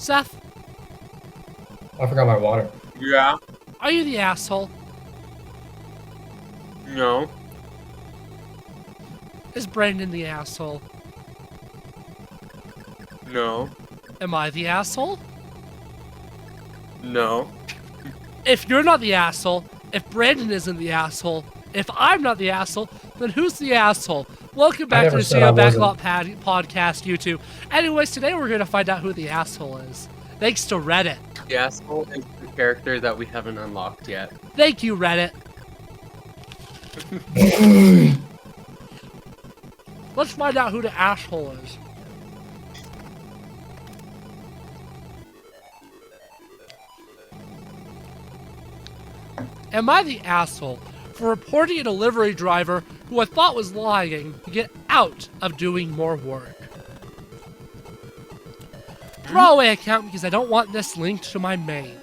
Seth, I forgot my water. Yeah. are you the asshole? No. Is Brandon the asshole? No. Am I the asshole? No. If you're not the asshole, if Brandon isn't the asshole, if I'm not the asshole, then who's the asshole? Welcome back to the CEO Backlot Podcast YouTube. Anyways, today we're going to find out who the asshole is. Thanks to Reddit. The asshole is the character that we haven't unlocked yet. Thank you, Reddit. Let's find out who the asshole is. Am I the asshole for reporting a delivery driver who I thought was lying to get out of doing more work? Throwaway account because I don't want this linked to my main.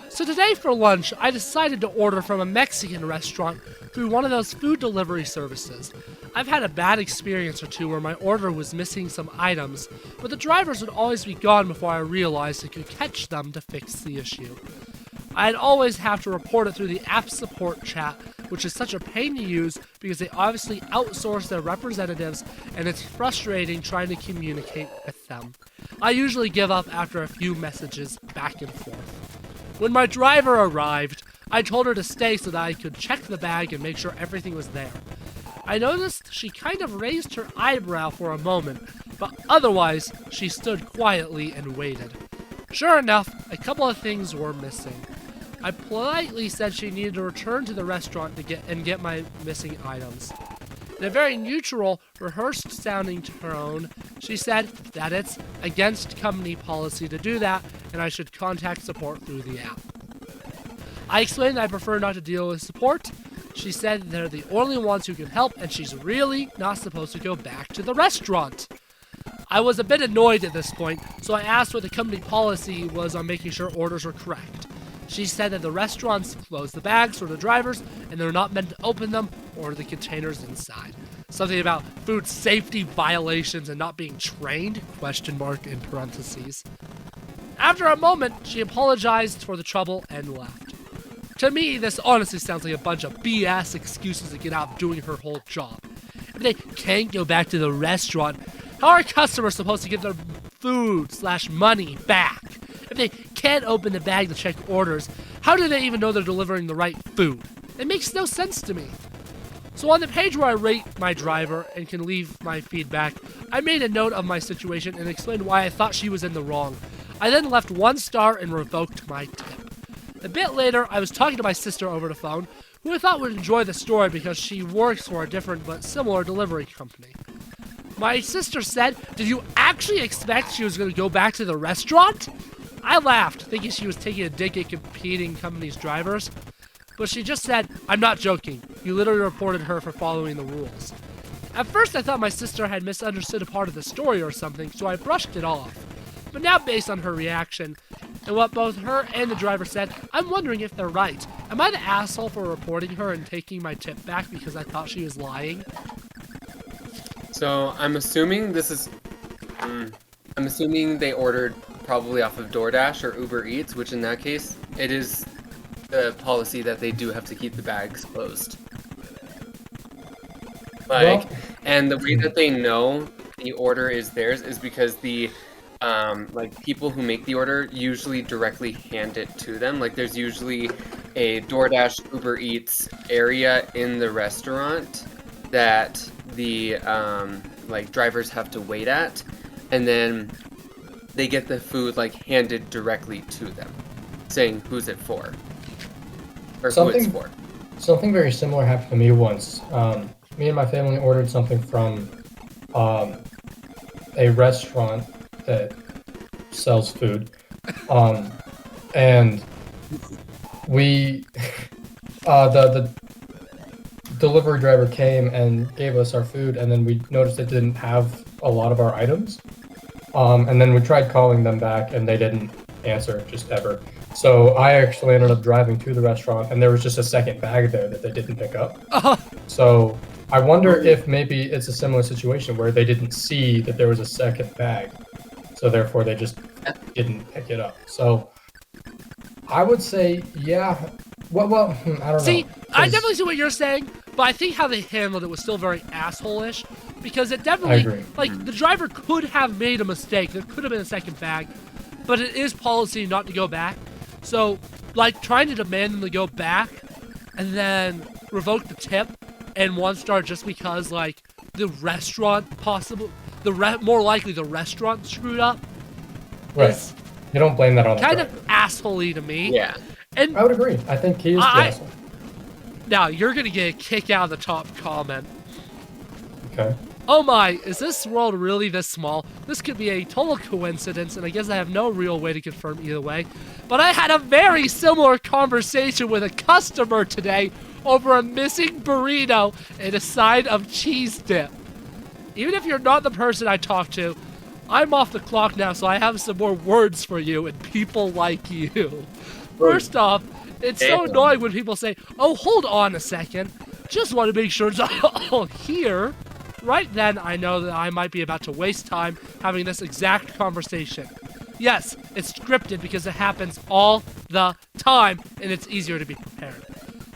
So today for lunch, I decided to order from a Mexican restaurant through one of those food delivery services. I've had a bad experience or two where my order was missing some items, but the drivers would always be gone before I realized I could catch them to fix the issue. I'd always have to report it through the app support chat, which is such a pain to use because they obviously outsource their representatives and it's frustrating trying to communicate with them. I usually give up after a few messages back and forth. When my driver arrived, I told her to stay so that I could check the bag and make sure everything was there. I noticed she kind of raised her eyebrow for a moment, but otherwise she stood quietly and waited. Sure enough, a couple of things were missing. I politely said she needed to return to the restaurant to get my missing items. In a very neutral, rehearsed-sounding tone, she said that it's against company policy to do that, and I should contact support through the app. I explained I prefer not to deal with support. She said they're the only ones who can help, and she's really not supposed to go back to the restaurant. I was a bit annoyed at this point, so I asked what the company policy was on making sure orders were correct. She said that the restaurants close the bags for the drivers, and they're not meant to open them or the containers inside. Something about food safety violations and not being trained, ? In parentheses. After a moment, she apologized for the trouble and left. To me, this honestly sounds like a bunch of BS excuses to get out of doing her whole job. If they can't go back to the restaurant, how are customers supposed to get their food/money back? If they can't open the bag to check orders, how do they even know they're delivering the right food? It makes no sense to me. So on the page where I rate my driver and can leave my feedback, I made a note of my situation and explained why I thought she was in the wrong. I then left 1 star and revoked my tip. A bit later, I was talking to my sister over the phone, who I thought would enjoy the story because she works for a different but similar delivery company. My sister said, "Did you actually expect she was going to go back to the restaurant?" I laughed, thinking she was taking a dig at competing companies' drivers, but she just said, "I'm not joking. You literally reported her for following the rules." At first I thought my sister had misunderstood a part of the story or something, so I brushed it off. But now based on her reaction, and what both her and the driver said, I'm wondering if they're right. Am I the asshole for reporting her and taking my tip back because I thought she was lying? So I'm assuming this is. I'm assuming they ordered probably off of DoorDash or Uber Eats, which in that case, it is the policy that they do have to keep the bags closed. And the way that they know the order is theirs is because the people who make the order usually directly hand it to them. Like there's usually a DoorDash Uber Eats area in the restaurant that the drivers have to wait at, and then they get the food handed directly to them, saying who's it for or who it's for. Something very similar happened to me once. Me and my family ordered something from a restaurant that sells food, and we the delivery driver came and gave us our food, and then we noticed it didn't have a lot of our items, and then we tried calling them back and they didn't answer just ever. So I actually ended up driving to the restaurant, and there was just a second bag there that they didn't pick up. So I wonder if maybe it's a similar situation where they didn't see that there was a second bag. so therefore they just didn't pick it up. So I would say, yeah. Well, I don't See, know. I 'cause definitely see what you're saying, but I think how they handled it was still very asshole-ish, because it I definitely, agree. like, the driver could have made a mistake. There could have been a second bag, but it is policy not to go back. So, like, trying to demand them to go back and then revoke the tip and 1-star just because, like, the restaurant more likely the restaurant screwed up Right. is You don't blame that on the kind driver. of asshole-y to me. Yeah. And I would agree. I think he is the asshole. now you're gonna get a kick out of the top comment. Okay. Oh my, is this world really this small? This could be a total coincidence, and I guess I have no real way to confirm either way. But I had a very similar conversation with a customer today over a missing burrito and a side of cheese dip. Even if you're not the person I talked to, I'm off the clock now, so I have some more words for you and people like you. First off, it's so annoying when people say, oh, hold on a second. Just want to make sure it's all here. Right then, I know that I might be about to waste time having this exact conversation. Yes, it's scripted because it happens all the time, and it's easier to be prepared.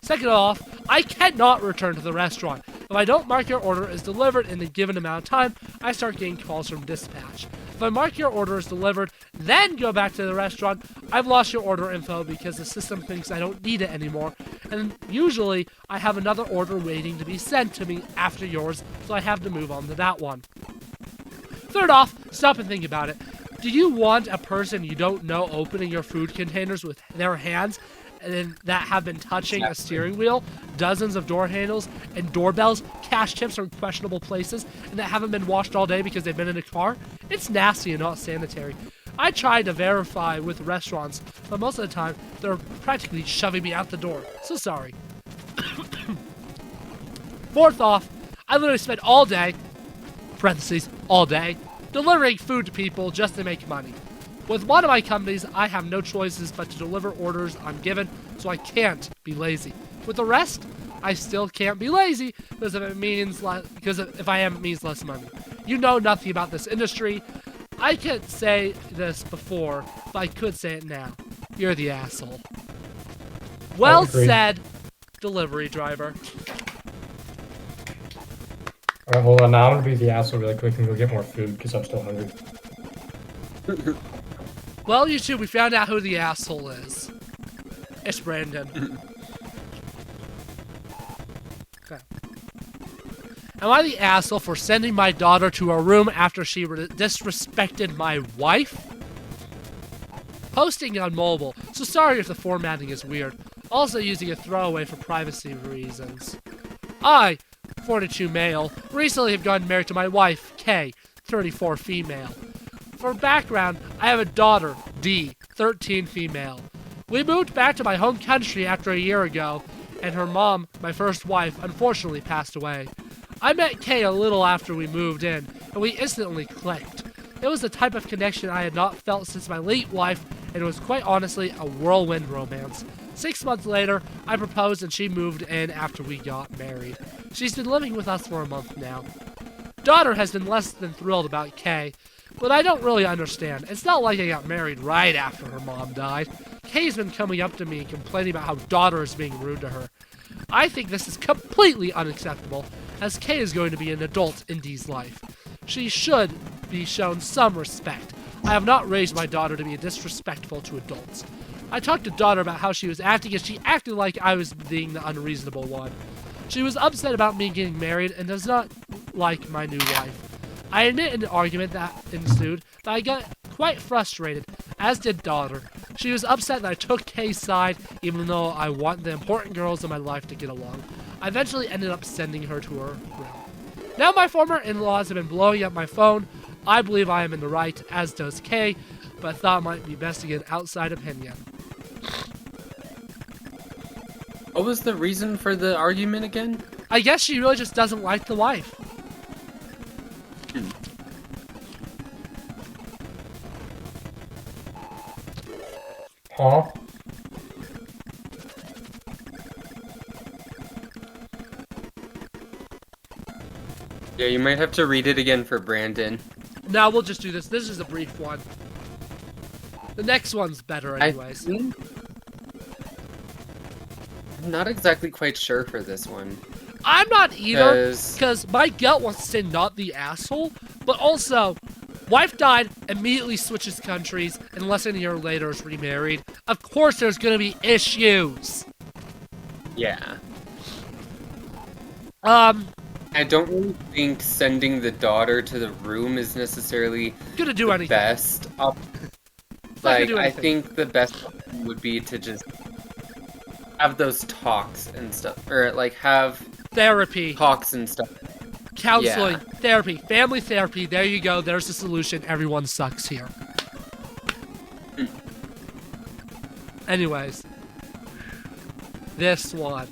Second off, I cannot return to the restaurant. If I don't mark your order as delivered in the given amount of time, I start getting calls from dispatch. If I mark your order as delivered, then go back to the restaurant, I've lost your order info because the system thinks I don't need it anymore, and usually I have another order waiting to be sent to me after yours, so I have to move on to that one. Third off, stop and think about it. Do you want a person you don't know opening your food containers with their hands and that have been touching a steering wheel, dozens of door handles, and doorbells, cash tips from questionable places, and that haven't been washed all day because they've been in a car? It's nasty and not sanitary. I tried to verify with restaurants, but most of the time, they're practically shoving me out the door. So sorry. Fourth off, I literally spent all day, parentheses, all day, delivering food to people just to make money. With one of my companies, I have no choices but to deliver orders I'm given, so I can't be lazy. With the rest, I still can't be lazy because if I am, it means less money. You know nothing about this industry. I could say this before, but I could say it now. You're the asshole. Well said, delivery driver. Alright, hold on. Now I'm gonna be the asshole really quick and go get more food because I'm still hungry. Well, you two, we found out who the asshole is. It's Brandon. Okay. Am I the asshole for sending my daughter to her room after she disrespected my wife? Posting on mobile, so sorry if the formatting is weird. Also using a throwaway for privacy reasons. I, 42 male, recently have gotten married to my wife, K, 34 female. For background, I have a daughter, D, 13 female. We moved back to my home country after a year ago, and her mom, my first wife, unfortunately passed away. I met Kay a little after we moved in, and we instantly clicked. It was the type of connection I had not felt since my late wife, and it was quite honestly a whirlwind romance. 6 months later, I proposed and she moved in after we got married. She's been living with us for a month now. Daughter has been less than thrilled about Kay, but I don't really understand. It's not like I got married right after her mom died. Kay's been coming up to me and complaining about how daughter is being rude to her. I think this is completely unacceptable, as Kay is going to be an adult in Dee's life. She should be shown some respect. I have not raised my daughter to be disrespectful to adults. I talked to daughter about how she was acting, and she acted like I was being the unreasonable one. She was upset about me getting married and does not like my new wife. I admit in the argument that ensued that I got quite frustrated, as did daughter. She was upset that I took Kay's side, even though I want the important girls in my life to get along. I eventually ended up sending her to her room. Now my former in-laws have been blowing up my phone. I believe I am in the right, as does Kay, but I thought it might be best to get an outside opinion. What was the reason for the argument again? I guess she really just doesn't like the wife. Huh? Yeah, you might have to read it again for Brandon. Now we'll just do this. This is a brief one. The next one's better anyways. I'm not exactly quite sure for this one. I'm not either, because my gut wants to say not the asshole, but also, wife died, immediately switches countries, and less than a year later is remarried. Of course there's gonna be issues. Yeah. I don't really think sending the daughter to the room is necessarily gonna do anything. Best. Like, I think the best would be to just have those talks and stuff, or like have therapy talks and stuff. Counseling, therapy, family therapy. There you go. There's the solution. Everyone sucks here. Anyways, this one.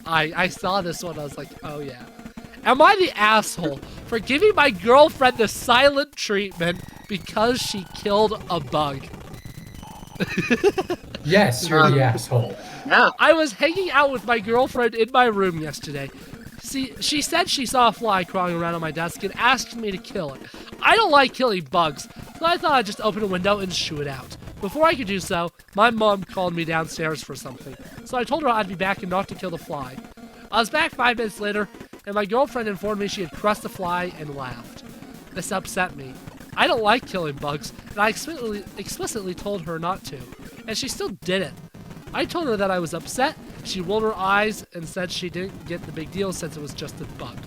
I saw this one. I was like, oh yeah. Am I the asshole for giving my girlfriend the silent treatment because she killed a bug? Yes, you're the asshole. Yeah. I was hanging out with my girlfriend in my room yesterday. See, she said she saw a fly crawling around on my desk and asked me to kill it. I don't like killing bugs, so I thought I'd just open a window and shoo it out. Before I could do so, my mom called me downstairs for something, so I told her I'd be back and not to kill the fly. I was back 5 minutes later, and my girlfriend informed me she had crushed the fly and laughed. This upset me. I don't like killing bugs, and I explicitly told her not to, and she still did it. I told her that I was upset. She rolled her eyes and said she didn't get the big deal since it was just a bug.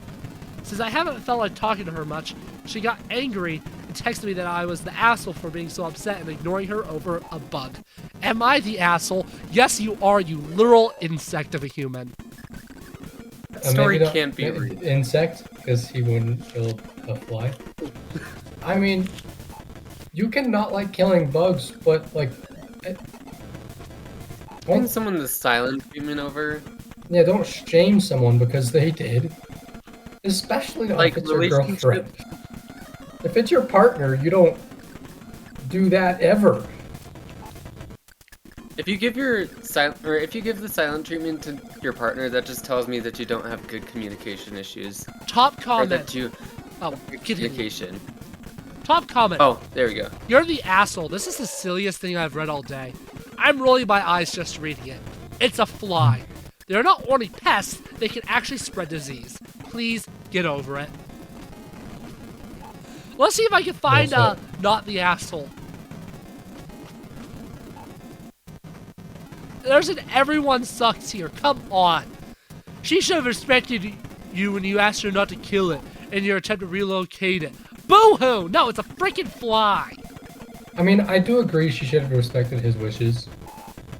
Since I haven't felt like talking to her much, she got angry and texted me that I was the asshole for being so upset and ignoring her over a bug. Am I the asshole? Yes, you are, you literal insect of a human. That story can't be real. Insect, because he wouldn't kill a fly. I mean, you can not like killing bugs, but like... Giving someone the silent treatment over? Yeah, don't shame someone because they did. Especially not if it's your girlfriend. If it's your partner, you don't do that ever. If you give the silent treatment to your partner, that just tells me that you don't have good communication issues. Top comment. Or that you communication. Top comment. Oh, there we go. You're the asshole. This is the silliest thing I've read all day. I'm rolling my eyes just reading it. It's a fly. They're not only pests, they can actually spread disease. Please get over it. Let's see if I can find not the asshole. There's an everyone sucks here. Come on. She should have respected you when you asked her not to kill it in your attempt to relocate it. Boo-hoo! No, it's a freaking fly. I mean, I do agree she should have respected his wishes.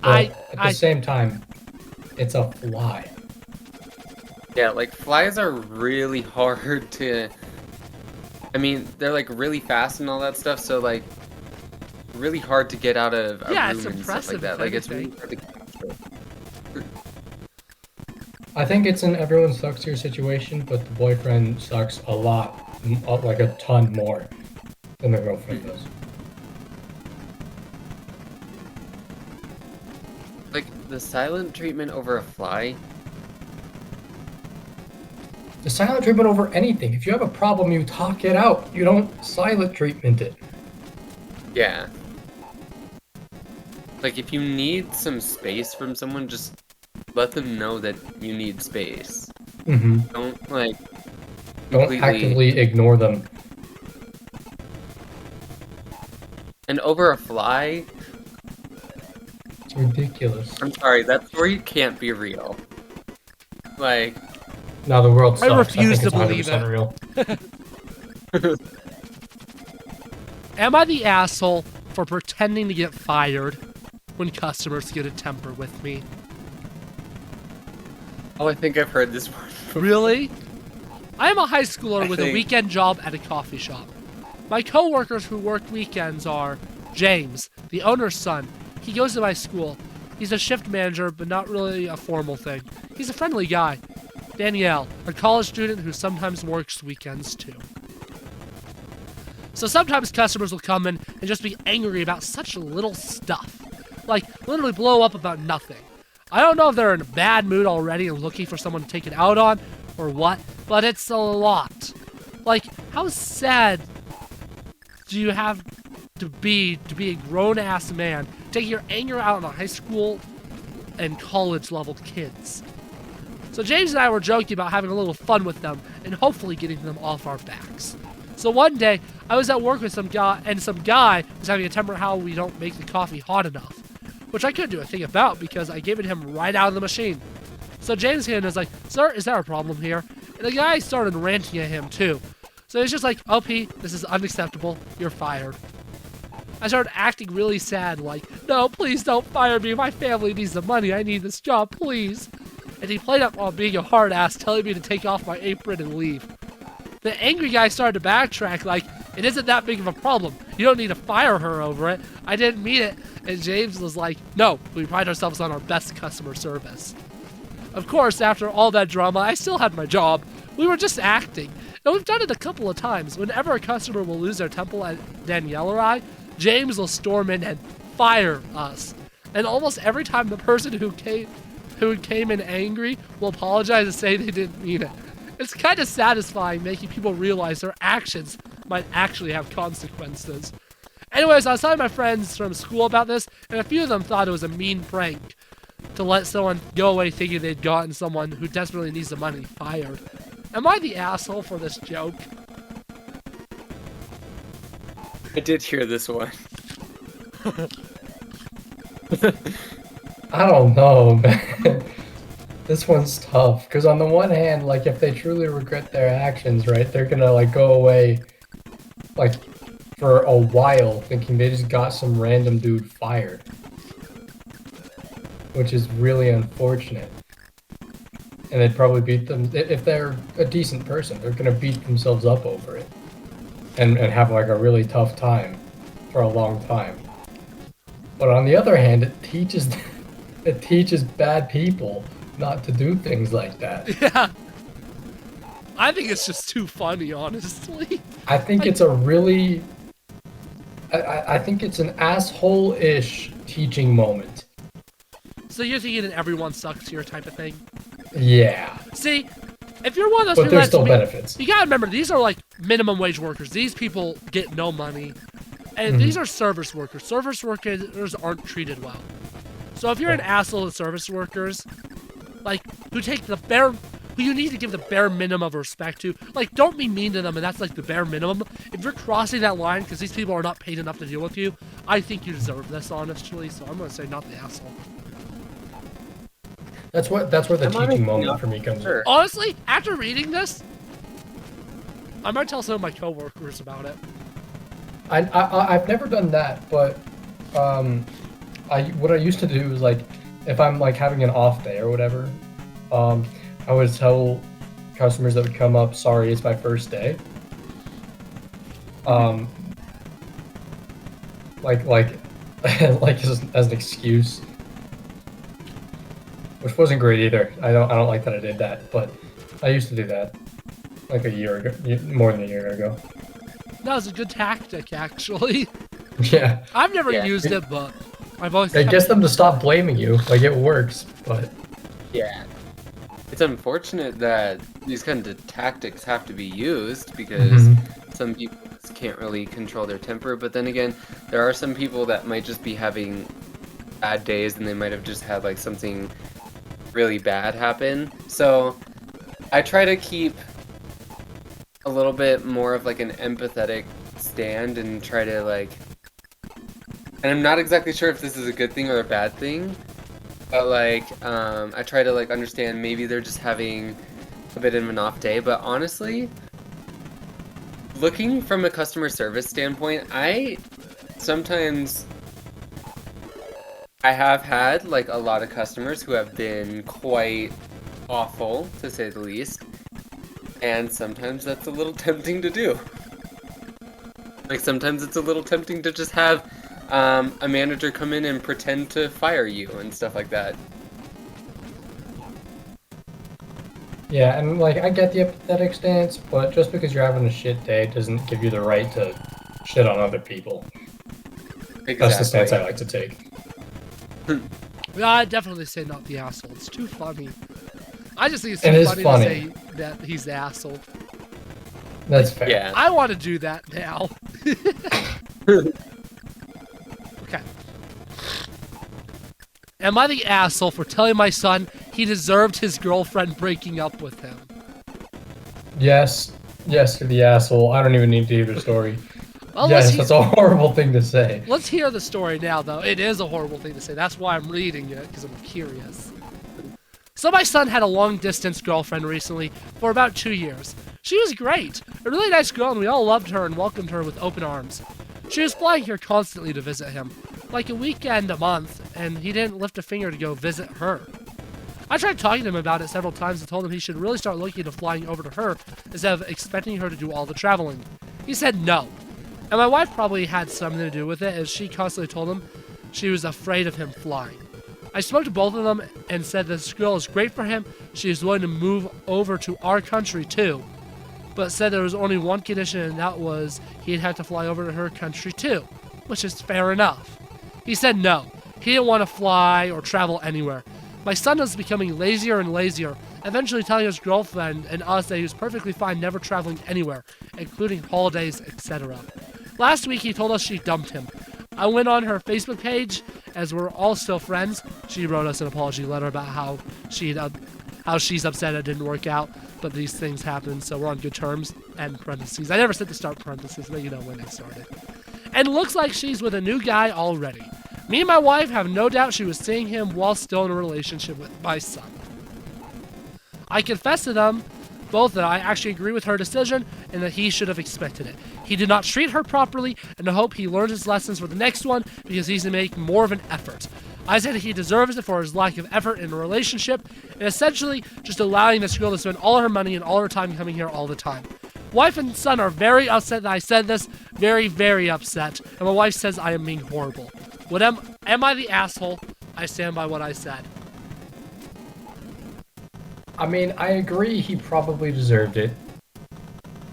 But at the same time, it's a fly. Yeah, like, flies are really hard to... I mean, they're, like, really fast and all that stuff, so, like, really hard to get out of a room and stuff like that. Like, it's really hard to capture. I think it's an everyone sucks here situation, but the boyfriend sucks a lot, like a ton more than the girlfriend does. Like, the silent treatment over a fly? The silent treatment over anything. If you have a problem, you talk it out. You don't silent treatment it. Yeah. Like, if you need some space from someone, just let them know that you need space. Mm-hmm. Don't, like... Don't actively ignore them. And over a fly... It's ridiculous. I'm sorry, that story can't be real. Like... No, the world sucks. I refuse to believe it. Real. Am I the asshole for pretending to get fired when customers get a temper with me? Oh, I think I've heard this one. Really? I am a high schooler with a weekend job at a coffee shop. My co-workers who work weekends are James, the owner's son. He goes to my school. He's a shift manager, but not really a formal thing. He's a friendly guy. Danielle, a college student who sometimes works weekends too. So sometimes customers will come in and just be angry about such little stuff. Like, literally blow up about nothing. I don't know if they're in a bad mood already and looking for someone to take it out on, or what, but it's a lot. Like, how sad do you have to be a grown-ass man taking your anger out on the high school and college level kids? So James and I were joking about having a little fun with them and hopefully getting them off our backs. So one day, I was at work with some guy, and some guy was having a temper how we don't make the coffee hot enough, which I couldn't do a thing about because I gave it to him right out of the machine. So James came and was like, "Sir, is there a problem here?" And the guy started ranting at him too. So he's just like, "OP, this is unacceptable. You're fired." I started acting really sad, like, "No, please don't fire me. My family needs the money. I need this job, please." And he played up on being a hard ass, telling me to take off my apron and leave. The angry guy started to backtrack, like, "It isn't that big of a problem. You don't need to fire her over it. I didn't mean it." And James was like, "No, we pride ourselves on our best customer service." Of course, after all that drama, I still had my job. We were just acting. And we've done it a couple of times. Whenever a customer will lose their temple at Danielle or I, James will storm in and fire us. And almost every time the person who came in angry will apologize and say they didn't mean it. It's kind of satisfying making people realize their actions might actually have consequences. Anyways, I was telling my friends from school about this, and a few of them thought it was a mean prank to let someone go away thinking they'd gotten someone who desperately needs the money fired. Am I the asshole for this joke? I did hear this one. I don't know, man. This one's tough because on the one hand, like if they truly regret their actions, right, they're gonna like go away, like for a while, thinking they just got some random dude fired, which is really unfortunate. And they'd probably beat them if they're a decent person. They're gonna beat themselves up over it, and have like a really tough time for a long time. But on the other hand, it teaches bad people not to do things like that. Yeah. I think it's just too funny, honestly. I think it's a really... I think it's an asshole-ish teaching moment. So you're thinking that everyone sucks here type of thing? Yeah. See, if you're one of those But who there's lets still me- benefits. You gotta remember, these are like minimum wage workers. These people get no money. And these are service workers. Service workers aren't treated well. So if you're an asshole to service workers, like, who you need to give the bare minimum of respect to, like, don't be mean to them, and that's like the bare minimum. If you're crossing that line because these people are not paid enough to deal with you, I think you deserve this, honestly, so I'm gonna say not the asshole. That's where the Am I teaching making moment up? for me comes in. Sure. Honestly, after reading this, I might tell some of my coworkers about it. I've never done that, but what I used to do is like if I'm like having an off day or whatever, I would tell customers that would come up, "Sorry, it's my first day." Like like as an excuse, which wasn't great either. I don't like that I did that, but I used to do that like a year ago, more than a year ago. That was a good tactic, actually. Yeah. I've never Yeah. used it, but I've always... It gets them to stop blaming you. Like, it works, but... Yeah. It's unfortunate that these kind of tactics have to be used because some people just can't really control their temper, but then again, there are some people that might just be having bad days and they might have just had like something really bad happen. So I try to keep a little bit more of like an empathetic stand and try to like, and I'm not exactly sure if this is a good thing or a bad thing, but like I try to like understand maybe they're just having a bit of an off day. But honestly, looking from a customer service standpoint, I have had like a lot of customers who have been quite awful, to say the least. And sometimes that's a little tempting to do. Like, sometimes it's a little tempting to just have a manager come in and pretend to fire you and stuff like that. Yeah, and like, I get the empathetic stance, but just because you're having a shit day doesn't give you the right to shit on other people. Exactly. That's the stance I like to take. Yeah, I'd definitely say not the asshole. It's too funny. I just think it's It too is funny funny. to say that he's the asshole. That's fair. Yeah. I want to do that now. Okay. Am I the asshole for telling my son he deserved his girlfriend breaking up with him? Yes. Yes, you're the asshole. I don't even need to hear the story. Well, Yes, that's a horrible thing to say. let's hear the story now, though. It is a horrible thing to say. That's why I'm reading it, because I'm curious. So my son had a long-distance girlfriend recently for about 2 years. She was great, a really nice girl, and we all loved her and welcomed her with open arms. She was flying here constantly to visit him, like a weekend a month, and he didn't lift a finger to go visit her. I tried talking to him about it several times and told him he should really start looking into flying over to her instead of expecting her to do all the traveling. He said no. And my wife probably had something to do with it, as she constantly told him she was afraid of him flying. I spoke to both of them and said this girl is great for him, she is willing to move over to our country too, but said there was only one condition, and that was he'd have to fly over to her country too, which is fair enough. He said no, he didn't want to fly or travel anywhere. My son was becoming lazier and lazier, eventually telling his girlfriend and us that he was perfectly fine never traveling anywhere, including holidays, etc. Last week he told us she dumped him. I went on her Facebook page, as we're all still friends. She wrote us an apology letter about how she's upset it didn't work out, but these things happen, so we're on good terms. End parentheses. I never said to start parentheses, but you know when they started. And looks like she's with a new guy already. Me and my wife have no doubt she was seeing him while still in a relationship with my son. I confessed to them both that I actually agree with her decision and that he should have expected it. He did not treat her properly, and I hope he learns his lessons for the next one because he's to make more of an effort. I said he deserves it for his lack of effort in a relationship and essentially just allowing this girl to spend all her money and all her time coming here all the time. Wife and son are very upset that I said this, very, very upset, and my wife says I am being horrible. Am I the asshole? I stand by what I said. I mean, I agree he probably deserved it.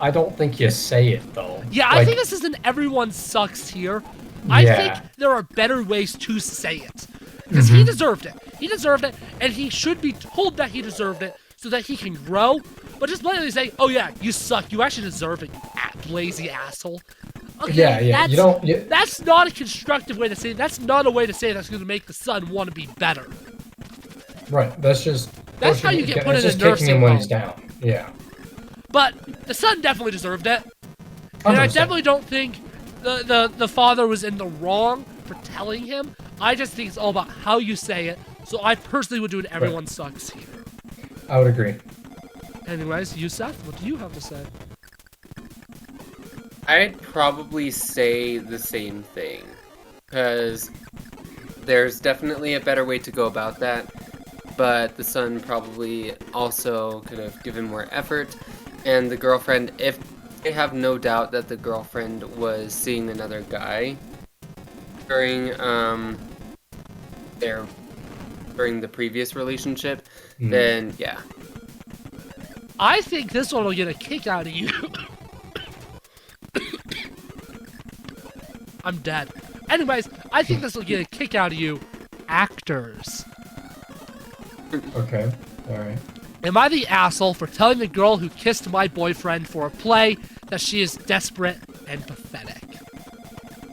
I don't think you say it, though. Yeah, I think this is an everyone sucks here. I think there are better ways to say it. Because he deserved it. He deserved it, and he should be told that he deserved it so that he can grow. But just blatantly say, oh yeah, you suck. You actually deserve it, you lazy asshole. Okay, yeah. That's not a constructive way to say it. That's not a way to say it that's going to make the son want to be better. Right, that's how you get put in a just nursing kicking him when home. he's down. Yeah. But the son definitely deserved it. And 100%. I definitely don't think the father was in the wrong for telling him. I just think it's all about how you say it. So I personally would do an everyone sucks here. I would agree. Anyways, you, Seth, what do you have to say? I'd probably say the same thing, because there's definitely a better way to go about that, but the son probably also could have given more effort, and the girlfriend, if they have no doubt that the girlfriend was seeing another guy during the previous relationship, then yeah. I think this one will get a kick out of you. I'm dead. Anyways, I think this will get a kick out of you, actors. Okay, alright. Am I the asshole for telling the girl who kissed my boyfriend for a play that she is desperate and pathetic?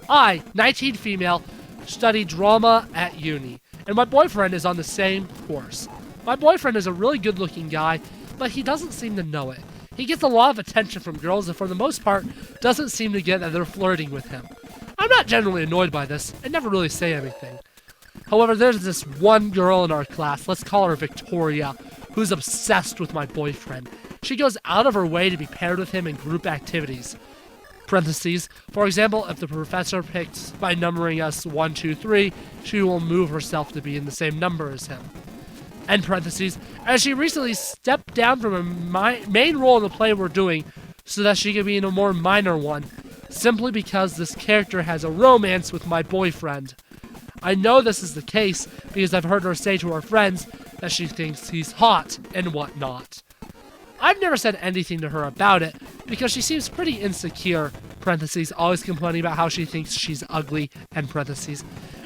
I, 19 female, study drama at uni, and my boyfriend is on the same course. My boyfriend is a really good-looking guy, but he doesn't seem to know it. He gets a lot of attention from girls and for the most part doesn't seem to get that they're flirting with him. I'm not generally annoyed by this and never really say anything. However, there's this one girl in our class, let's call her Victoria, who's obsessed with my boyfriend. She goes out of her way to be paired with him in group activities. Parentheses, for example, if the professor picks by numbering us 1, 2, 3, she will move herself to be in the same number as him. End parentheses, as she recently stepped down from a main role in the play we're doing so that she could be in a more minor one, simply because this character has a romance with my boyfriend. I know this is the case because I've heard her say to her friends that she thinks he's hot and whatnot. I've never said anything to her about it because she seems pretty insecure, parentheses, always complaining about how she thinks she's ugly, end parentheses.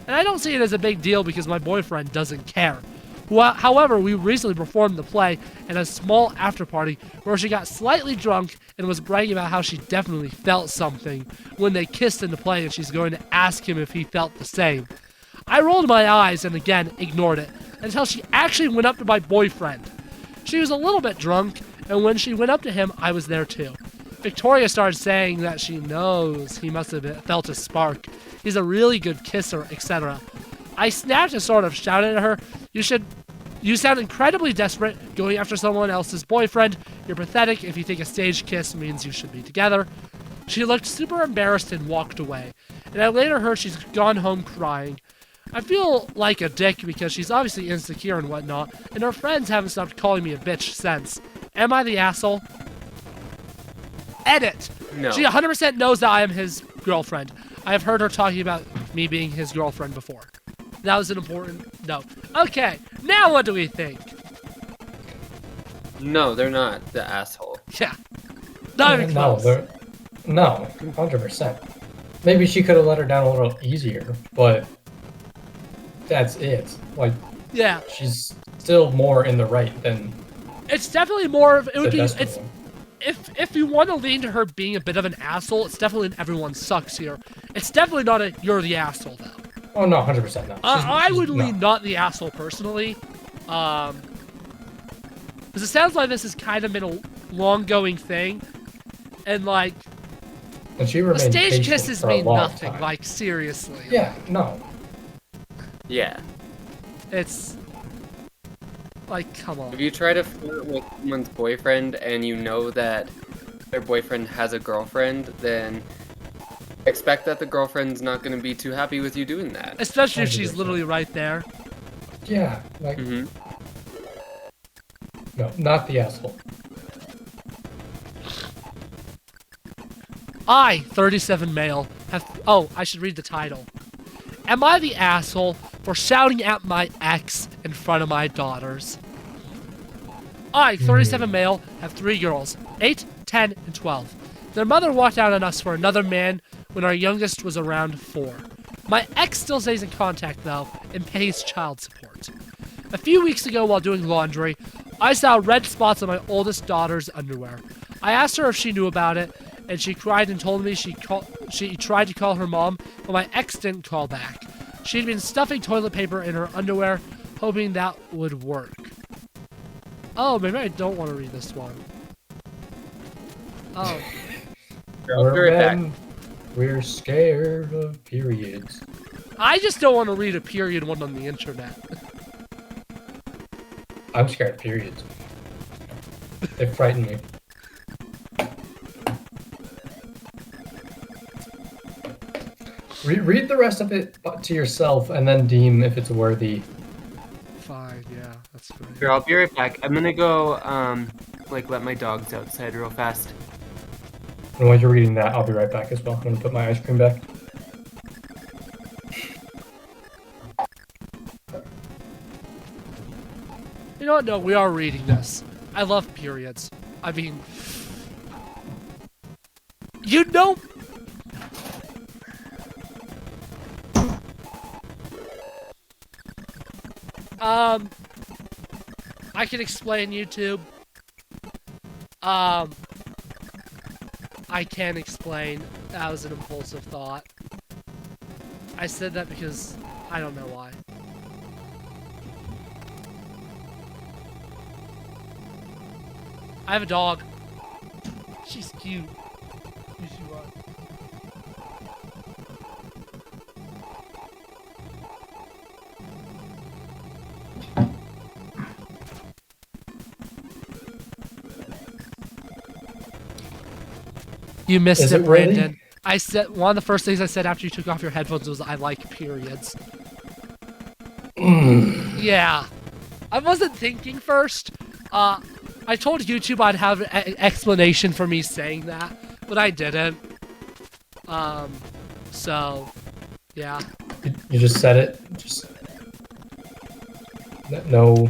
And I don't see it as a big deal because my boyfriend doesn't care. However, we recently performed the play in a small after-party where she got slightly drunk and was bragging about how she definitely felt something when they kissed in the play, and she's going to ask him if he felt the same. I rolled my eyes and again ignored it until she actually went up to my boyfriend. She was a little bit drunk, and when she went up to him, I was there too. Victoria started saying that she knows he must have felt a spark. He's a really good kisser, etc. I snapped and sort of shouted at her, You sound incredibly desperate going after someone else's boyfriend. You're pathetic if you think a staged kiss means you should be together. She looked super embarrassed and walked away, and I later heard she's gone home crying. I feel like a dick because she's obviously insecure and whatnot, and her friends haven't stopped calling me a bitch since. Am I the asshole? Edit! No. She 100% knows that I am his girlfriend. I have heard her talking about me being his girlfriend before. That was an important note. Okay, now what do we think? No, they're not the asshole. Yeah. Not even close. No, 100%. Maybe she could have let her down a little easier, but that's it. Like, Yeah. she's still more in the right than It's definitely more of, it would the be, best it's, one. if you want to lean to her being a bit of an asshole, it's definitely an everyone sucks here. It's definitely not a you're the asshole though. Oh no, 100% no. I would no. lean not the asshole personally, because it sounds like this has kind of been a long-going thing, and like And she the remained stage patient kisses for a mean long nothing. time. Like seriously, Yeah, no. Yeah. it's like come on. If you try to flirt with someone's boyfriend and you know that their boyfriend has a girlfriend, then expect that the girlfriend's not going to be too happy with you doing that. Especially if she's 100%. literally right there. Yeah, like Mm-hmm. no, not the asshole. I, 37 male, have. Oh, I should read the title. Am I the asshole for shouting at my ex in front of my daughters? I, 37 male, have 3 girls, 8, 10, and 12. Their mother walked out on us for another man when our youngest was around 4. My ex still stays in contact, though, and pays child support. A few weeks ago, while doing laundry, I saw red spots on my oldest daughter's underwear. I asked her if she knew about it, and she cried and told me she tried to call her mom, but my ex didn't call back. She'd been stuffing toilet paper in her underwear, hoping that would work. Oh, maybe I don't want to read this one. Oh. I'll be right back. We're scared of periods. I just don't want to read a period one on the internet. I'm scared of periods. They frighten me. Read the rest of it to yourself and then deem if it's worthy. Fine, yeah, that's great. Here, I'll be right back. I'm gonna go, like, let my dogs outside real fast. And while you're reading that, I'll be right back as well. I'm gonna put my ice cream back. You know what? No, we are reading this. I love periods. I mean, you know. I can explain YouTube. I can explain. That was an impulsive thought. I said that because I don't know why. I have a dog. She's cute. Who's she want? You missed Is it, it really? Brandon. I said one of the first things I said after you took off your headphones was I like periods. Yeah. I wasn't thinking first. I told YouTube I'd have an explanation for me saying that, but I didn't. So, yeah. You just said it. Just no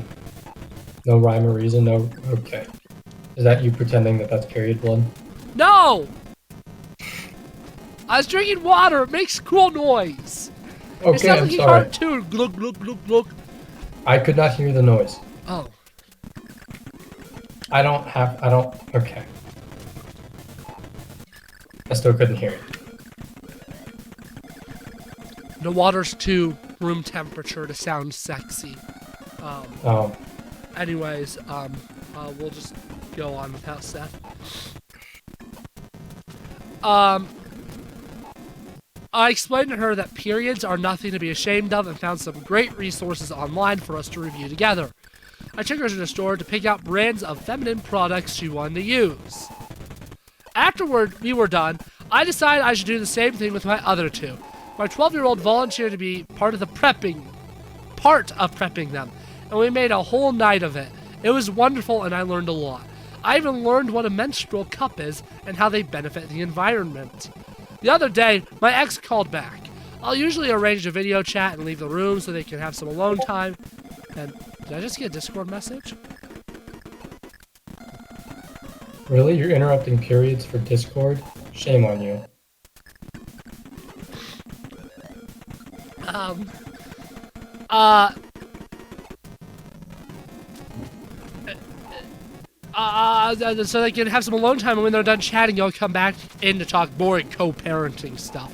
rhyme or reason. No. Okay. Is that you pretending that that's period blood? No! I was drinking water. It makes cool noise. Okay, It sounds I'm like a sorry. cartoon. Glug, glug, glug, glug. I could not hear the noise. Oh. Okay. I still couldn't hear it. The water's too room temperature to sound sexy. Oh. Anyways, we'll just go on without Seth. I explained to her that periods are nothing to be ashamed of and found some great resources online for us to review together. I took her to the store to pick out brands of feminine products she wanted to use. Afterward, we were done. I decided I should do the same thing with my other two. My 12-year-old volunteered to be part of prepping them, and we made a whole night of it. It was wonderful, and I learned a lot. I even learned what a menstrual cup is and how they benefit the environment. The other day, my ex called back. I'll usually arrange a video chat and leave the room so they can have some alone time. And did I just get a Discord message? Really? You're interrupting periods for Discord? Shame on you. So they can have some alone time, and when they're done chatting, you'll come back in to talk boring co-parenting stuff,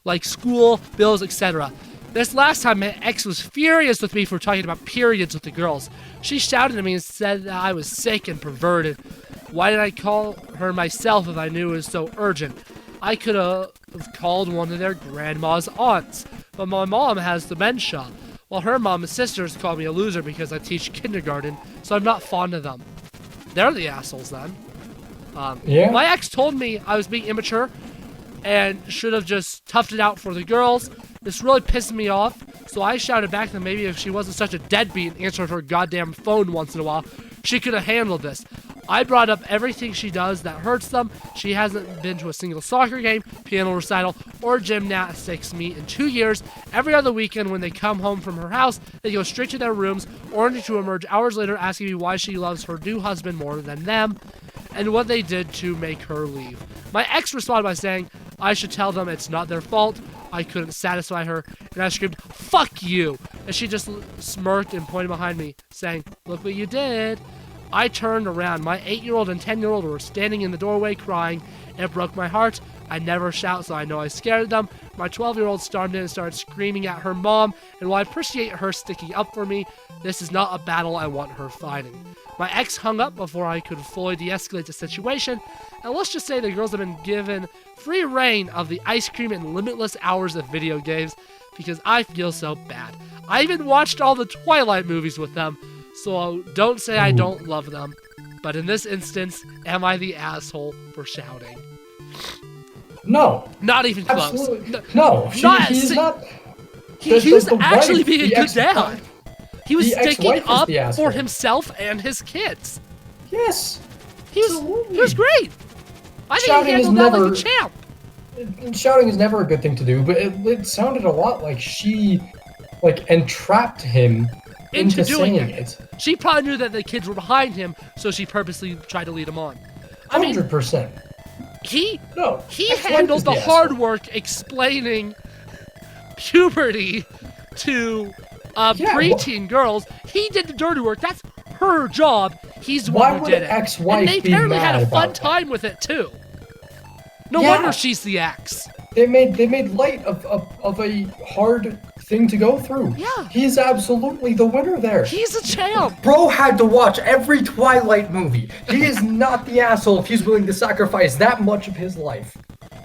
like school, bills, etc. This last time, my ex was furious with me for talking about periods with the girls. She shouted at me and said that I was sick and perverted. Why did I call her myself if I knew it was so urgent? I could have called one of their grandma's aunts, but my mom has dementia, while her mom and sisters call me a loser because I teach kindergarten, so I'm not fond of them. They're the assholes then. Yeah? My ex told me I was being immature and should have just toughed it out for the girls. This really pissed me off, so I shouted back that maybe if she wasn't such a deadbeat and answered her goddamn phone once in a while, she could have handled this. I brought up everything she does that hurts them. She hasn't been to a single soccer game, piano recital, or gymnastics meet in 2 years. Every other weekend when they come home from her house, they go straight to their rooms, only to emerge hours later asking me why she loves her new husband more than them, and what they did to make her leave. My ex responded by saying I should tell them it's not their fault. I couldn't satisfy her, and I screamed, "Fuck you!" And she just smirked and pointed behind me, saying, "Look what you did." I turned around. My 8-year-old and 10-year-old were standing in the doorway crying. It broke my heart. I never shout, so I know I scared them. My 12-year-old stormed in and started screaming at her mom, and while I appreciate her sticking up for me, this is not a battle I want her fighting. My ex hung up before I could fully de-escalate the situation, and let's just say the girls have been given free reign of the ice cream and limitless hours of video games, because I feel so bad. I even watched all the Twilight movies with them, so don't say I don't love them. But in this instance, am I the asshole for shouting? No. Not even close. Absolutely. No. He's not. He was actually wife, being a good dad. He was sticking up for him. himself and his kids. Yes. He was great. I think Shouting he handled that like a champ. Shouting is never a good thing to do, but it sounded a lot like she entrapped him into doing saying it. She probably knew that the kids were behind him, so she purposely tried to lead him on. 100%. He ex-wife handled is the the hard asshole. work explaining puberty to preteen girls. He did the dirty work. That's her job. He's the one who did it. Ex-wife and they be apparently mad had a fun about time with it too. No wonder she's the ex. They made light of a hard thing to go through. Yeah. He's absolutely the winner there. He's a champ. Bro had to watch every Twilight movie. He is not the asshole if he's willing to sacrifice that much of his life.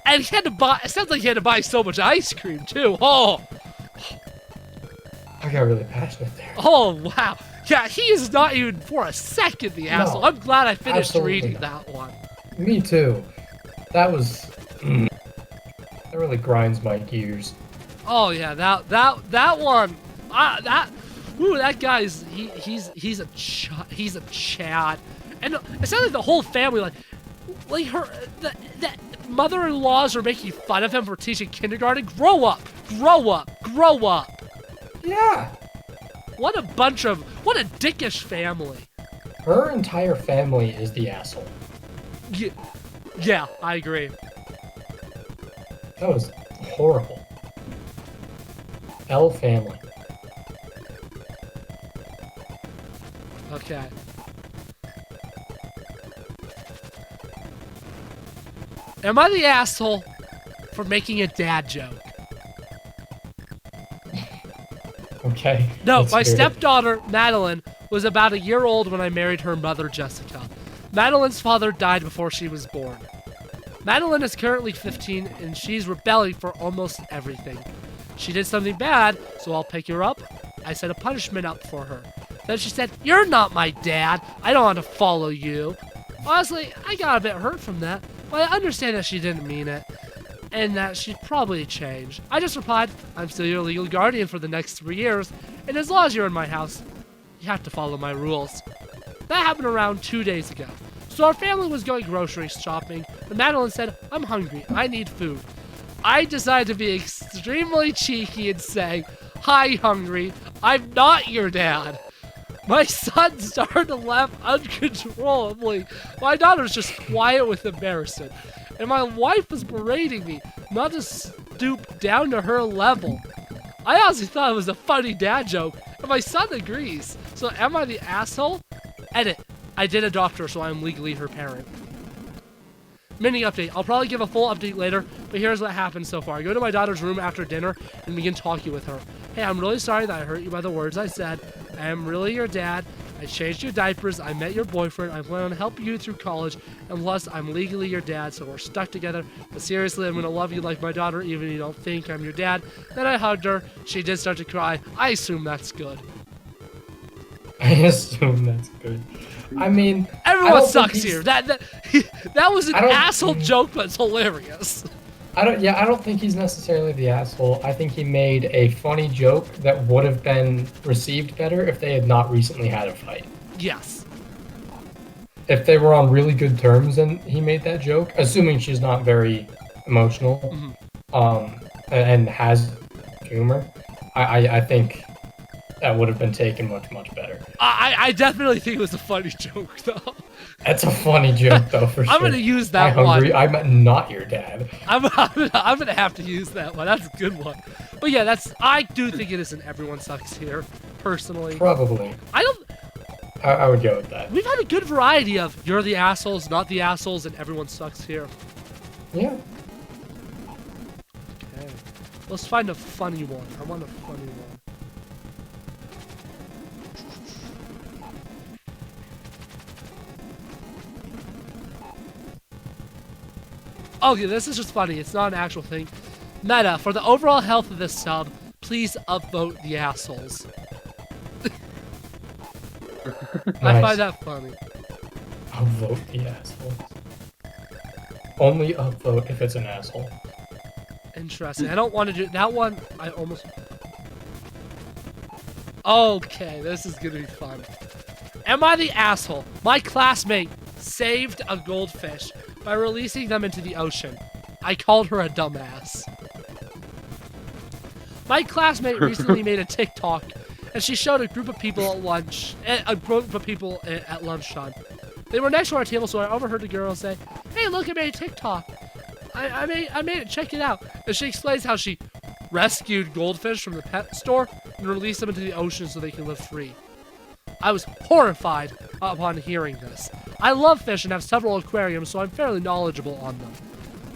And he had to buy. It sounds like he had to buy so much ice cream too. Oh. I got really passionate there. Oh wow. Yeah, he is not even for a second the asshole. I'm glad I finished reading that one. Me too. That was. That really grinds my gears. Oh yeah, that one. That guy's he's a Chad, and it sounds like the whole family like her the mother-in-laws are making fun of him for teaching kindergarten. Grow up. Yeah. What a dickish family. Her entire family is the asshole. Yeah, I agree. That was horrible. L family. Okay. Am I the asshole for making a dad joke? Okay. No, let's my hear it. stepdaughter, Madeline, was about a year old when I married her mother, Jessica. Madeline's father died before she was born. Madeline is currently 15 and she's rebelling for almost everything. She did something bad, so I'll pick her up. I set a punishment up for her. Then she said, "You're not my dad. I don't want to follow you." Honestly, I got a bit hurt from that, but I understand that she didn't mean it, and that she'd probably change. I just replied, "I'm still your legal guardian for the next 3 years, and as long as you're in my house, you have to follow my rules." That happened around 2 days ago. So our family was going grocery shopping, and Madeline said, "I'm hungry, I need food." I decided to be extremely cheeky and say, "Hi, hungry, I'm not your dad." My son started to laugh uncontrollably. My daughter's just quiet with embarrassment. And my wife was berating me not to stoop down to her level. I honestly thought it was a funny dad joke, and my son agrees. So am I the asshole? Edit. I did adopt her, so I'm legally her parent. Mini update. I'll probably give a full update later, but here's what happened so far. I go to my daughter's room after dinner and begin talking with her. "Hey, I'm really sorry that I hurt you by the words I said. I am really your dad. I changed your diapers. I met your boyfriend. I plan on helping you through college. And plus, I'm legally your dad, so we're stuck together. But seriously, I'm going to love you like my daughter, even if you don't think I'm your dad." Then I hugged her. She did start to cry. I assume that's good. I assume that's good. I mean, Everyone I don't think sucks he's- here. That was an I don't- asshole joke, but it's hilarious. I don't think he's necessarily the asshole. I think he made a funny joke that would have been received better if they had not recently had a fight. Yes. If they were on really good terms and he made that joke, assuming she's not very emotional, and has humor, I think that would have been taken much, much better. I definitely think it was a funny joke, though. That's a funny joke, though, for sure. I'm gonna use that I'm one. hungry. I'm not your dad. I'm gonna have to use that one. That's a good one. But yeah, I do think it isn't everyone sucks here, personally. Probably. I would go with that. We've had a good variety of you're the assholes, not the assholes, and everyone sucks here. Yeah. Okay. Let's find a funny one. I want a funny one. Okay, this is just funny. It's not an actual thing. Meta, for the overall health of this sub, please upvote the assholes. I Nice. find that funny. I'll vote the asshole. Only upvote if it's an asshole. Interesting. I don't want to do that one. I almost. Okay, this is gonna be fun. Am I the asshole? My classmate saved a goldfish by releasing them into the ocean. I called her a dumbass. My classmate recently made a TikTok, and she showed a group of people at lunch. At lunchtime. They were next to our table, so I overheard the girl say, "Hey, look, I made a TikTok. I made it. Check it out." And she explains how she rescued goldfish from the pet store and released them into the ocean so they can live free. I was horrified upon hearing this. I love fish and have several aquariums, so I'm fairly knowledgeable on them.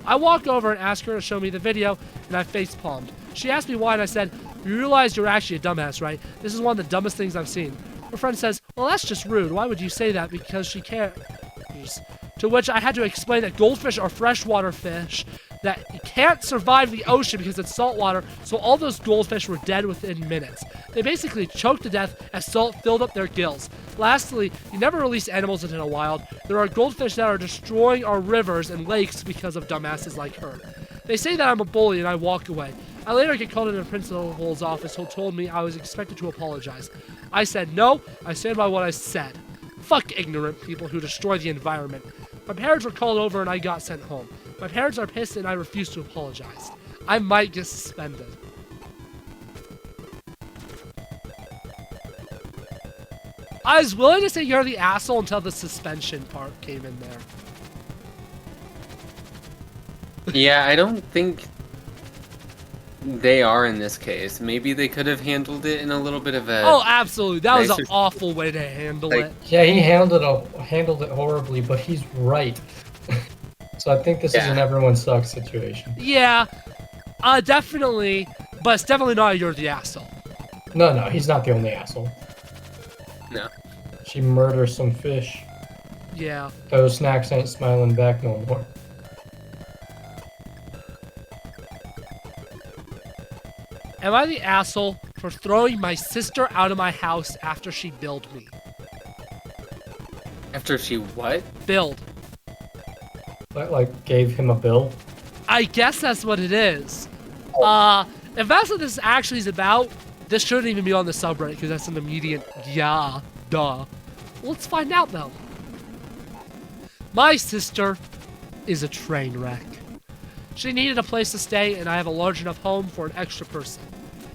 I walked over and asked her to show me the video, and I face-palmed. She asked me why, and I said, "You realize you're actually a dumbass, right? This is one of the dumbest things I've seen." Her friend says, "Well, that's just rude. Why would you say that? Because she cares." To which I had to explain that goldfish are freshwater fish that can't survive the ocean because it's saltwater, so all those goldfish were dead within minutes. They basically choked to death as salt filled up their gills. Lastly, you never release animals into the wild. There are goldfish that are destroying our rivers and lakes because of dumbasses like her. They say that I'm a bully and I walk away. I later get called into the principal's office who told me I was expected to apologize. I said no, I stand by what I said. Fuck ignorant people who destroy the environment. My parents were called over and I got sent home. My parents are pissed and I refuse to apologize. I might get suspended. I was willing to say you're the asshole until the suspension part came in there. Yeah, I don't think they are in this case. Maybe they could have handled it in a little bit of a. Oh, absolutely. That was an nicer- awful way to handle Like- it. Yeah, he handled it horribly, but he's right. So I think this is an everyone sucks situation. Yeah, definitely. But it's definitely not you're the asshole. No, he's not the only asshole. No. She murders some fish. Yeah. Those snacks ain't smiling back no more. Am I the asshole for throwing my sister out of my house after she billed me? After she what? Billed. Like gave him a bill. I guess that's what it is. If that's what this actually is about, this shouldn't even be on the subreddit because that's an immediate yeah, duh. Let's find out though. My sister is a train wreck. She needed a place to stay and I have a large enough home for an extra person.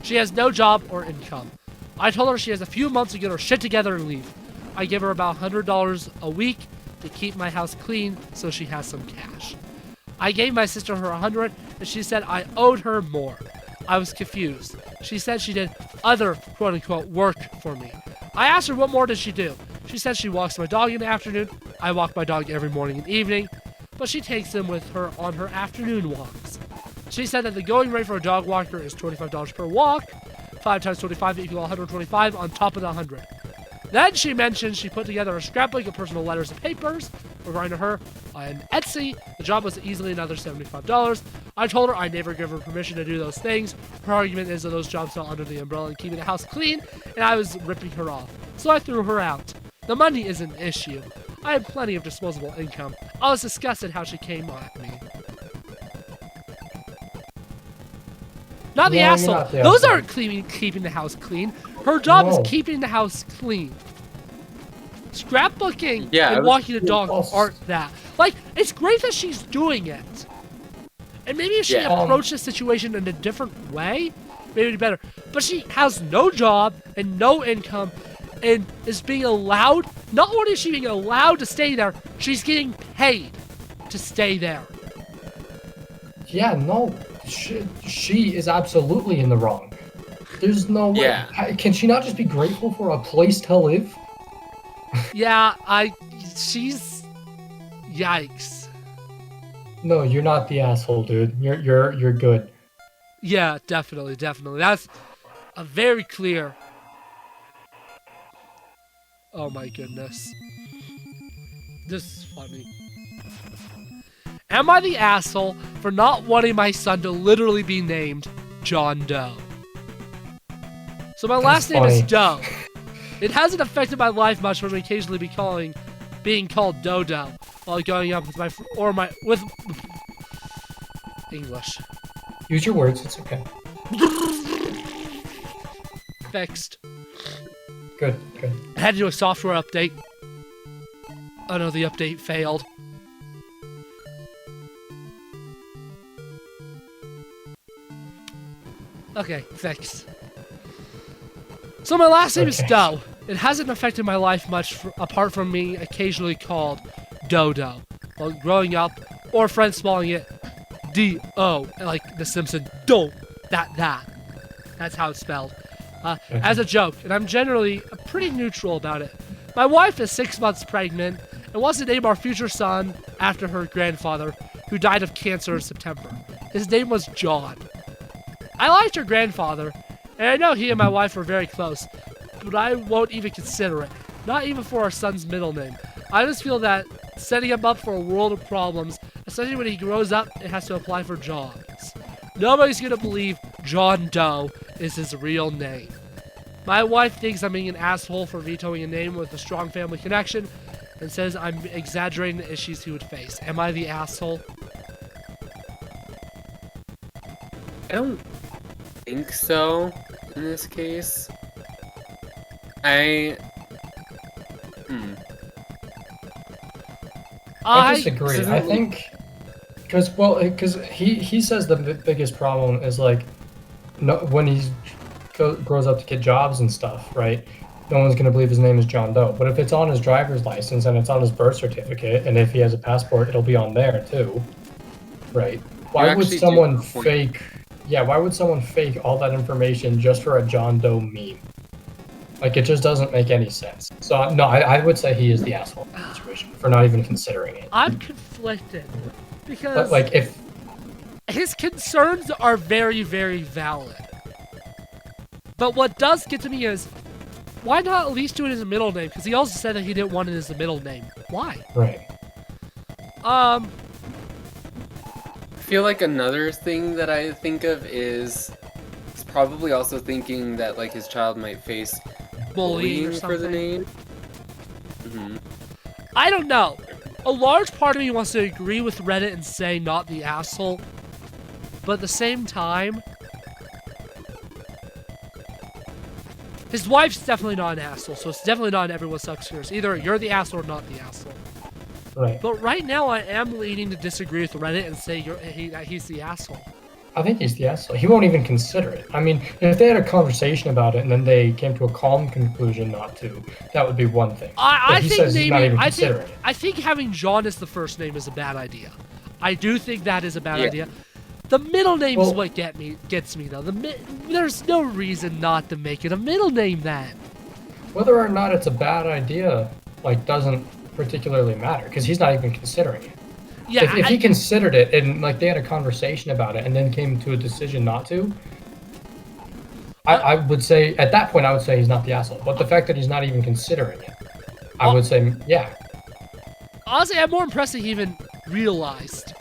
She has no job or income. I told her she has a few months to get her shit together and leave. I give her about $100 a week to keep my house clean so she has some cash. I gave my sister her 100 and she said I owed her more. I was confused. She said she did other quote-unquote work for me. I asked her what more did she do. She said she walks my dog in the afternoon. I walk my dog every morning and evening, but she takes him with her on her afternoon walks. She said that the going rate for a dog walker is $25 per walk, 5 times 25 equals 125 on top of the 100. Then she mentioned she put together a scrapbook of personal letters and papers regarding to her on Etsy. The job was easily another $75. I told her I never give her permission to do those things. Her argument is that those jobs fell under the umbrella and keeping the house clean, and I was ripping her off. So I threw her out. The money is an issue. I had plenty of disposable income. I was disgusted how she came at me. Not the No, you're asshole. not the Those asshole. aren't keeping the house clean. Her job No. is keeping the house clean. Scrapbooking Yeah, and I was- walking the dog Also- aren't that. Like, it's great that she's doing it. And maybe if she Yeah. approached the situation in a different way, maybe it'd be better. But she has no job and no income and is being allowed, not only is she being allowed to stay there, she's getting paid to stay there. Yeah, no, she is absolutely in the wrong. There's no way. Yeah. Can she not just be grateful for a place to live? Yeah, she's, yikes. No, you're not the asshole, dude. You're good. Yeah, definitely. That's a very clear. Oh my goodness. This is funny. Am I the asshole for not wanting my son to literally be named John Doe? So my last name is funny. Doe. It hasn't affected my life much from occasionally being called Dodo while going up with with English. Use your words. It's okay. Fixed. Good. I had to do a software update. Oh no, the update failed. Okay, fixed. So my last name is Okay. Doe. It hasn't affected my life much apart from me occasionally called Dodo while growing up, or friends spelling it D-O, like The Simpsons. Do. That. That's how it's spelled. As a joke, and I'm generally pretty neutral about it. My wife is 6 months pregnant and wants to name our future son after her grandfather, who died of cancer in September. His name was John. I liked her grandfather, and I know he and my wife were very close, but I won't even consider it. Not even for our son's middle name. I just feel that setting him up for a world of problems, especially when he grows up and has to apply for jobs. Nobody's gonna believe John Doe is his real name. My wife thinks I'm being an asshole for vetoing a name with a strong family connection and says I'm exaggerating the issues he would face. Am I the asshole? I don't think so in this case. I I disagree. so- I think because he says the biggest problem is like when he grows up to get jobs and stuff, right? No one's gonna believe his name is John Doe. But if it's on his driver's license and it's on his birth certificate, and if he has a passport, it'll be on there too, right? Why would actually do someone have a point. fake yeah, why would someone fake all that information just for a John Doe meme? Like, it just doesn't make any sense. So, no, I would say he is the asshole in the situation for not even considering it. I'm conflicted But, because like, if... his concerns are very, very valid. But what does get to me is, why not at least do it as a middle name? Because he also said that he didn't want it as a middle name. Why? Right. I feel like another thing that I think of is probably also thinking that like his child might face Bullying or for the something. name. Mm-hmm. I don't know. A large part of me wants to agree with Reddit and say not the asshole. But at the same time, his wife's definitely not an asshole, so it's definitely not everyone sucks yours. Either you're the asshole or not the asshole. Right. But right now, I am leaning to disagree with Reddit and say he's the asshole. I think he's the asshole. He won't even consider it. I mean, if they had a conversation about it and then they came to a calm conclusion not to, that would be one thing. I he think says he's not even considering it. I think having John as the first name is a bad idea. I do think that is a bad Yeah. idea. The middle name is Well- what gets me though. There's no reason not to make it a middle name then. Whether or not it's a bad idea, like, doesn't particularly matter because he's not even considering it. Yeah, If he considered it and like they had a conversation about it and then came to a decision not to, I would say at that point I would say he's not the asshole. But the fact that he's not even considering it, I would say yeah. honestly, I'm more impressed that he even realized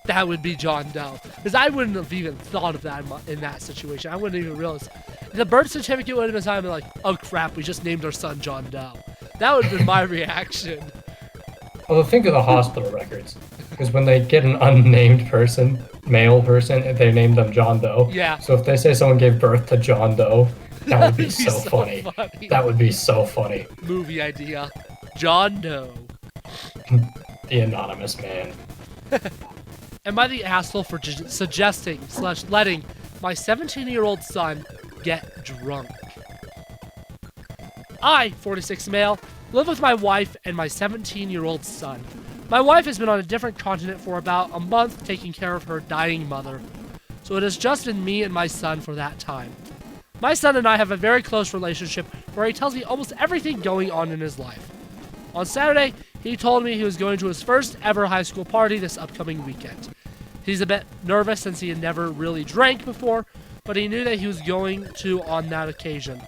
that would be John Doe. Because I wouldn't have even thought of that in that situation. I wouldn't even realize. The birth certificate would have been time like, oh crap, we just named our son John Doe. That would have been my reaction. Although think of the hospital records, because when they get an unnamed person, male person, they name them John Doe. Yeah. So if they say someone gave birth to John Doe, that would be so funny. That would be so funny. Movie idea. John Doe. The anonymous man. Am I the asshole for suggesting / letting my 17-year-old son get drunk? I, 46 male, live with my wife and my 17-year-old son. My wife has been on a different continent for about a month taking care of her dying mother, so it has just been me and my son for that time. My son and I have a very close relationship where he tells me almost everything going on in his life. On Saturday, he told me he was going to his first ever high school party this upcoming weekend. He's a bit nervous since he had never really drank before, but he knew that he was going to on that occasion.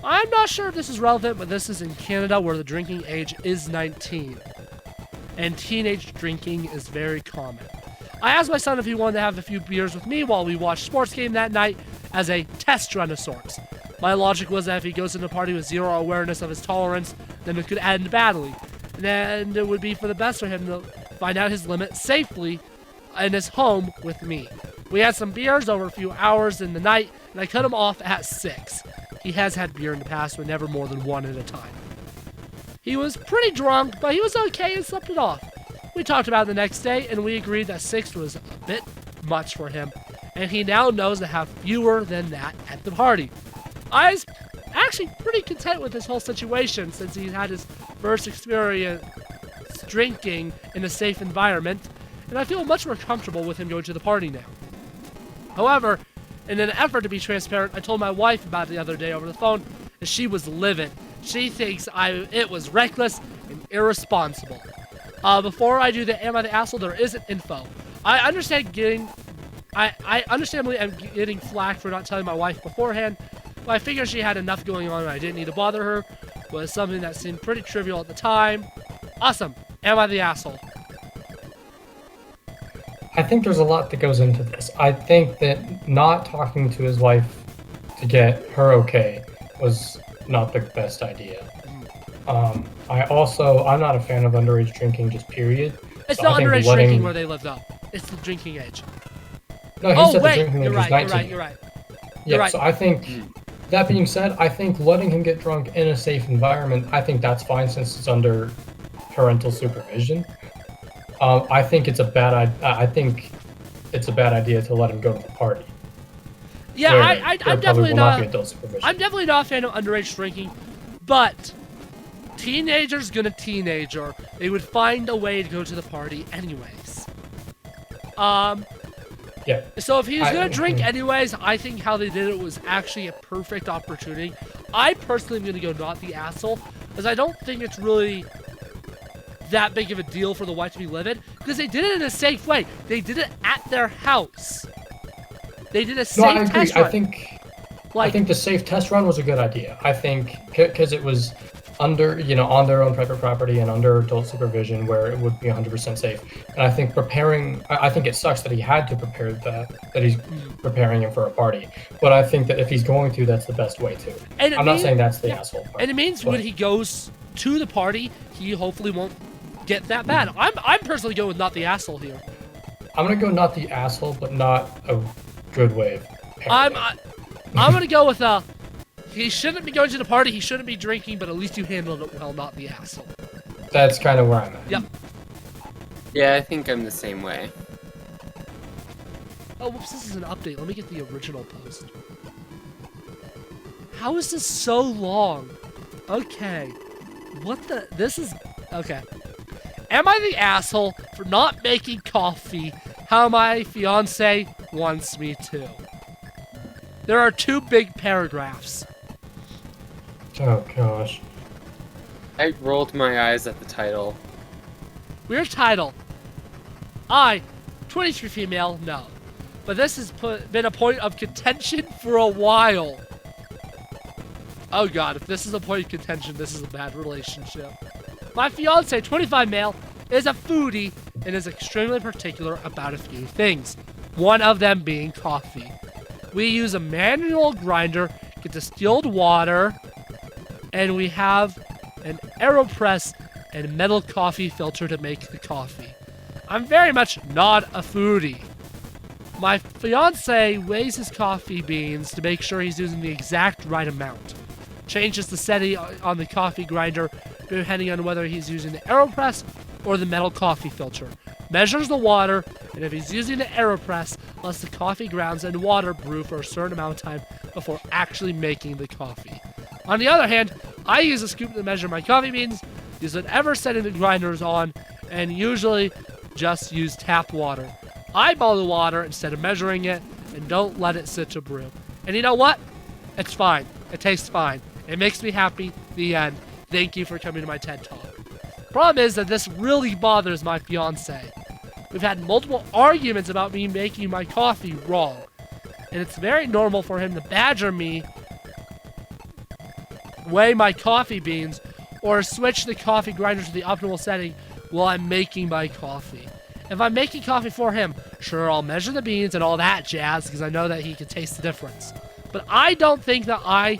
I'm not sure if this is relevant, but this is in Canada where the drinking age is 19. And teenage drinking is very common. I asked my son if he wanted to have a few beers with me while we watched sports game that night as a test run of sorts. My logic was that if he goes into the party with zero awareness of his tolerance, then it could end badly. And it would be for the best for him to find out his limit safely in his home with me. We had some beers over a few hours in the night, and I cut him off at 6. He has had beer in the past, but never more than one at a time. He was pretty drunk, but he was okay and slept it off. We talked about it the next day, and we agreed that 6 was a bit much for him, and he now knows to have fewer than that at the party. I was actually pretty content with this whole situation since he had his first experience drinking in a safe environment, and I feel much more comfortable with him going to the party now. However, in an effort to be transparent, I told my wife about it the other day over the phone, and she was livid. She thinks it was reckless and irresponsible. Before I do the Am I the Asshole, there isn't info. I understandably am getting flack for not telling my wife beforehand, but I figured she had enough going on and I didn't need to bother her. It was something that seemed pretty trivial at the time. Awesome. Am I the asshole? I think there's a lot that goes into this. I think that not talking to his wife to get her okay was not the best idea. I'm not a fan of underage drinking, just period. It's So not I think underage letting- drinking where they live, though. It's the drinking age. No, he Oh, said the wait. drinking You're age was right. 19. You're right. Yeah, You're right. so I think, that being said, I think letting him get drunk in a safe environment, I think that's fine since it's under parental supervision. I think it's a bad idea to let him go to the party. Yeah, where I'm there probably definitely will not. be adult supervision. I'm definitely not a fan of underage drinking, but teenagers gonna teenager. They would find a way to go to the party anyways. Yeah. So if he was gonna drink anyways, I think how they did it was actually a perfect opportunity. I personally am gonna go not the asshole, because I don't think it's really that big of a deal for the white to be livid, because they did it in a safe way. They did it at their house. They did a safe No, I agree. test run. I think the safe test run was a good idea. I think because it was under, on their own private property and under adult supervision where it would be 100% safe. And I think I think it sucks that he had to prepare that he's preparing him for a party. But I think that if he's going to, that's the best way to. I'm not saying that's the asshole part. And it means when he goes to the party, he hopefully won't get that bad. I'm personally going with not the asshole here. I'm going to go not the asshole, but not a good way of parenting. I'm going to go with he shouldn't be going to the party, he shouldn't be drinking, but at least you handled it well, not the asshole. That's kind of where I'm at. Yep. Yeah, I think I'm the same way. Oh, whoops, this is an update. Let me get the original post. How is this so long? Okay. Okay. Am I the asshole for not making coffee how my fiance wants me to? There are 2 big paragraphs. Oh, gosh. I rolled my eyes at the title. Weird title. I, 23 female, no. But this has been a point of contention for a while. Oh god, if this is a point of contention, this is a bad relationship. My fiance, 25 male, is a foodie and is extremely particular about a few things. One of them being coffee. We use a manual grinder, get distilled water, and we have an AeroPress and metal coffee filter to make the coffee. I'm very much not a foodie. My fiance weighs his coffee beans to make sure he's using the exact right amount. Changes the setting on the coffee grinder depending on whether he's using the AeroPress or the metal coffee filter. Measures the water, and if he's using the AeroPress, lets the coffee grounds and water brew for a certain amount of time before actually making the coffee. On the other hand, I use a scoop to measure my coffee beans, use whatever setting the grinder is on, and usually just use tap water. Eyeball the water instead of measuring it, and don't let it sit to brew. And you know what? It's fine. It tastes fine. It makes me happy. The end. Thank you for coming to my TED Talk. Problem is that this really bothers my fiance. We've had multiple arguments about me making my coffee wrong. And it's very normal for him to badger me, weigh my coffee beans, or switch the coffee grinder to the optimal setting while I'm making my coffee. If I'm making coffee for him, sure, I'll measure the beans and all that jazz because I know that he can taste the difference. But I don't think that I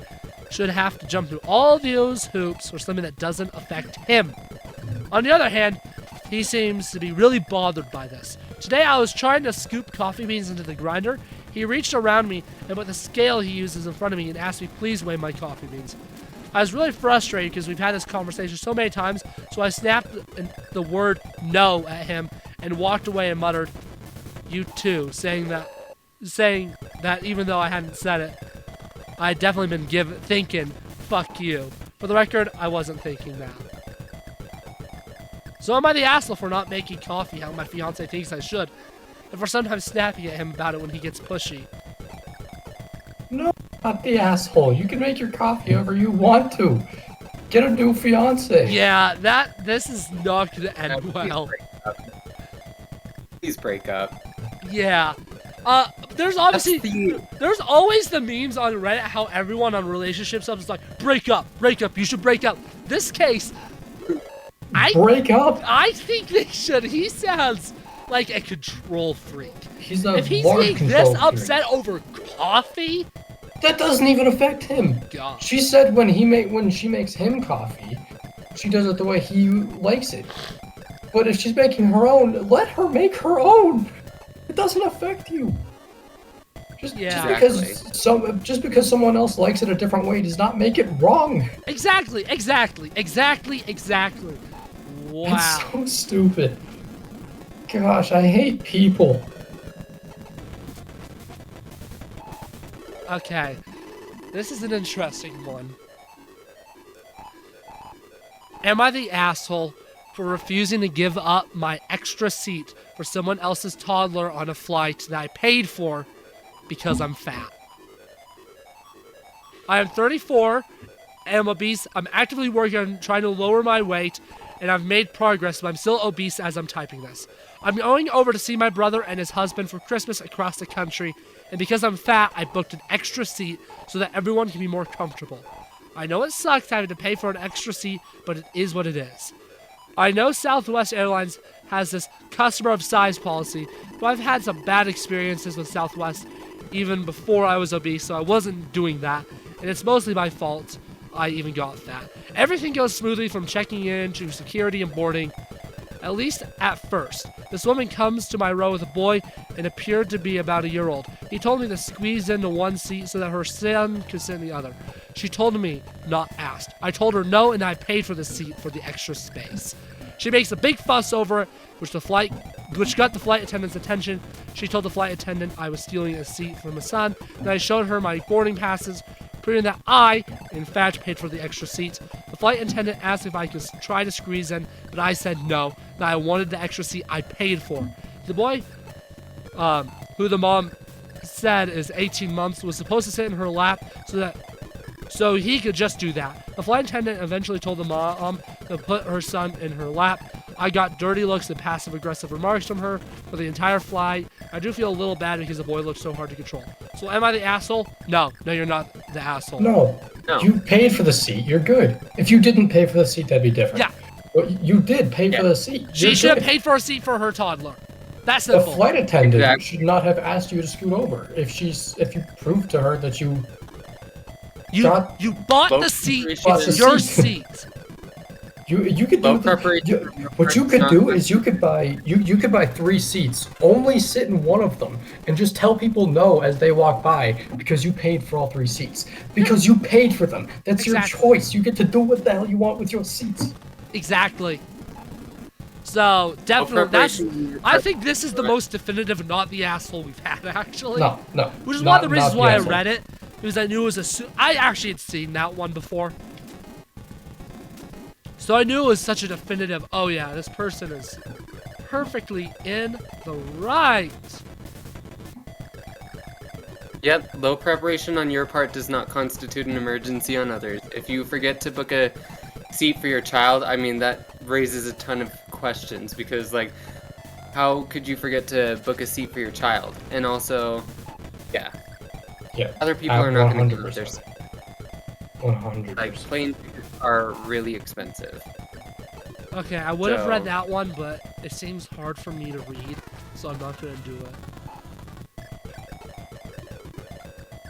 should have to jump through all those hoops for something that doesn't affect him. On the other hand, he seems to be really bothered by this. Today I was trying to scoop coffee beans into the grinder. He reached around me and with the scale he uses in front of me and asked me please weigh my coffee beans. I was really frustrated because we've had this conversation so many times, so I snapped the word no at him and walked away and muttered, "You too," saying that even though I hadn't said it, I had definitely been thinking, "Fuck you." For the record, I wasn't thinking that. So am I the asshole for not making coffee how my fiance thinks I should, and for sometimes snapping at him about it when he gets pushy? No, not the asshole. You can make your coffee however you want to. Get a new fiance. Yeah, this is not gonna end well. Please break up. Yeah. There's always the memes on Reddit how everyone on relationship stuff is like, break up, you should break up. This case, break up? I think they should. He sounds like a control freak. If he's getting this upset over coffee, that doesn't even affect him. God. She said when she makes him coffee, she does it the way he likes it. But if she's making her own, let her make her own. It doesn't affect you. Just because someone else likes it a different way does not make it wrong. Exactly. Wow. It's so stupid. Gosh, I hate people. Okay. This is an interesting one. Am I the asshole for refusing to give up my extra seat for someone else's toddler on a flight that I paid for because I'm fat. I am 34, am obese. I'm actively working on trying to lower my weight, and I've made progress, but I'm still obese as I'm typing this. I'm going over to see my brother and his husband for Christmas across the country, and because I'm fat, I booked an extra seat so that everyone can be more comfortable. I know it sucks having to pay for an extra seat, but it is what it is. I know Southwest Airlines has this customer of size policy, but I've had some bad experiences with Southwest even before I was obese, so I wasn't doing that, and it's mostly my fault I even got fat. Everything goes smoothly from checking in to security and boarding, at least at first. This woman comes to my row with a boy and appeared to be about a year old. He told me to squeeze into one seat so that her son could sit in the other. She told me, not asked. I told her no, and I paid for the seat for the extra space. She makes a big fuss over it, which got the flight attendant's attention. She told the flight attendant I was stealing a seat from a son, and I showed her my boarding passes, proving that I, in fact, paid for the extra seat. The flight attendant asked if I could try to squeeze in, but I said no, that I wanted the extra seat I paid for. The boy, who the mom said is 18 months, was supposed to sit in her lap so he could just do that. The flight attendant eventually told the mom to put her son in her lap. I got dirty looks and passive-aggressive remarks from her for the entire flight. I do feel a little bad because the boy looks so hard to control. So am I the asshole? No, you're not the asshole. No. You paid for the seat. You're good. If you didn't pay for the seat, that'd be different. Yeah. Well, you did pay for the seat. She should have paid for a seat for her toddler. That's the simple. flight attendant should not have asked you to scoot over. If you proved to her that you bought the seat. It's your seat. You could do what you could do is you could buy 3 seats, only sit in one of them, and just tell people no as they walk by because you paid for all 3 seats. Because you paid for them. That's your choice. You get to do what the hell you want with your seats. Exactly. So definitely, I think this is the most definitive not the asshole we've had actually. No. Which is one of the reasons why I read it, because I knew it was I actually had seen that one before. So I knew it was such a definitive, oh yeah, this person is perfectly in the right. Yep, low preparation on your part does not constitute an emergency on others. If you forget to book a seat for your child, I mean, that raises a ton of questions because, like, how could you forget to book a seat for your child? And also, yeah, other people are not going to do this. 100%. Like, plane tickets are really expensive. Okay, I would have read that one, but it seems hard for me to read, so I'm not going to do it.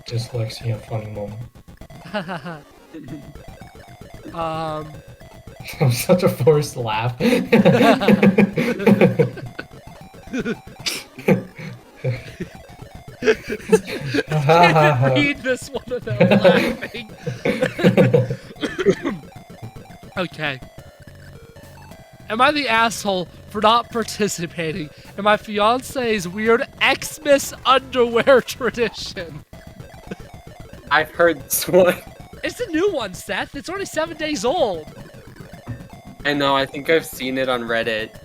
Dyslexia, funny moment. I'm such a forced laugh. Can't read this one without laughing. Okay. Am I the asshole for not participating in my fiance's weird Xmas underwear tradition? I've heard this one. It's a new one, Seth. It's only 7 days old. I know, I think I've seen it on Reddit.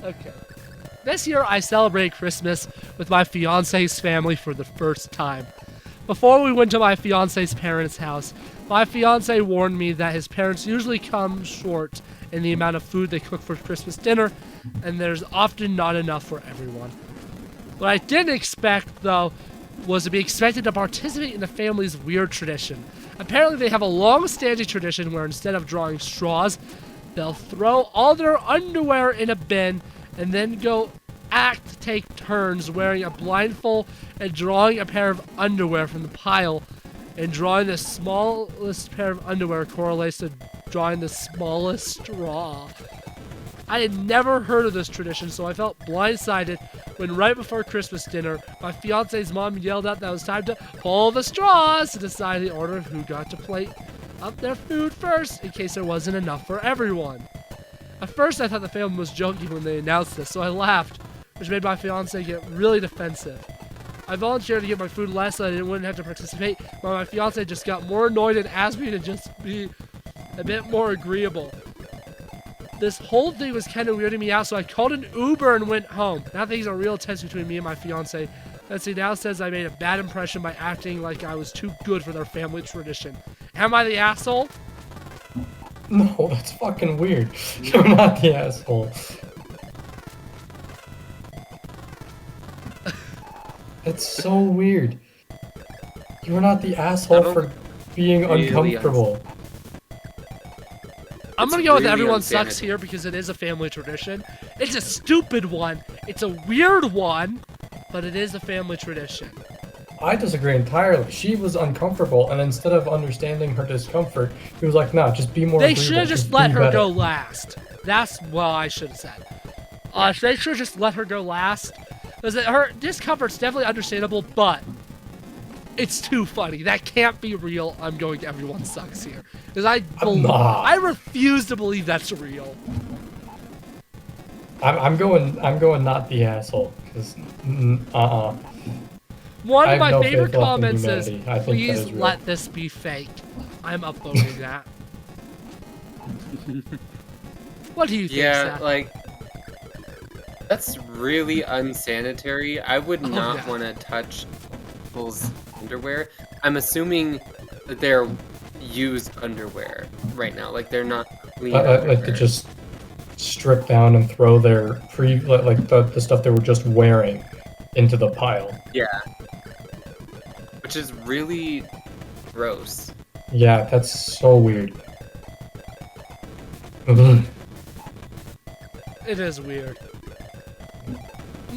Okay. This year, I celebrated Christmas with my fiance's family for the first time. Before we went to my fiance's parents' house, my fiance warned me that his parents usually come short in the amount of food they cook for Christmas dinner, and there's often not enough for everyone. What I didn't expect, though, was to be expected to participate in the family's weird tradition. Apparently, they have a long-standing tradition where instead of drawing straws, they'll throw all their underwear in a bin and then take turns wearing a blindfold and drawing a pair of underwear from the pile, and drawing the smallest pair of underwear correlates to drawing the smallest straw. I had never heard of this tradition, so I felt blindsided when right before Christmas dinner, my fiance's mom yelled out that it was time to pull the straws to decide the order of who got to plate up their food first, in case there wasn't enough for everyone. At first, I thought the family was joking when they announced this, so I laughed, which made my fiance get really defensive. I volunteered to get my food less so I wouldn't have to participate, but my fiance just got more annoyed and asked me to just be a bit more agreeable. This whole thing was kind of weirding me out, so I called an Uber and went home. Now things are real tense between me and my fiance. Let's see, now says I made a bad impression by acting like I was too good for their family tradition. Am I the asshole? No, that's fucking weird. You're not the asshole. That's so weird. You're not the asshole for being really uncomfortable. I'm gonna It's go with really everyone insanity. sucks here because it is a family tradition. It's a stupid one. It's a weird one, but it is a family tradition. I disagree entirely. She was uncomfortable, and instead of understanding her discomfort, he was like, "No, just be more." They agreeable, should have just let do her better." go last. That's what I should have said. They should have just let her go last. Because her discomfort's definitely understandable, but it's too funny. That can't be real. I'm going to everyone sucks here. Because I refuse to believe that's real. I'm going not the asshole. Because One I of have my no favorite faith left in comments is, humanity. I think that please is real." let this be fake. I'm upvoting that. What do you think, Yeah, Seth? like that's really unsanitary. I would not yeah. want to touch people's underwear. I'm assuming that they're used underwear right now. Like they're not clean Like underwear. to just strip down and throw their the stuff they were just wearing into the pile. Yeah. Which is really gross. Yeah, that's so weird. Ugh. It is weird.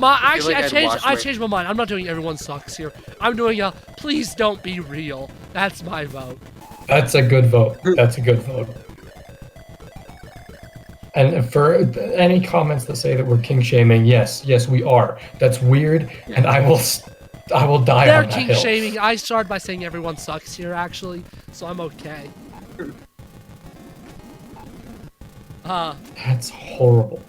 Actually, like I'd wash I my- changed my mind. I'm not doing everyone sucks here. I'm doing a please don't be real. That's my vote. That's a good vote. That's a good vote. And for any comments that say that we're king shaming, yes, we are. That's weird, and I will die They're on that king hill. shaming. I started by saying everyone sucks here, actually, so I'm okay. That's horrible.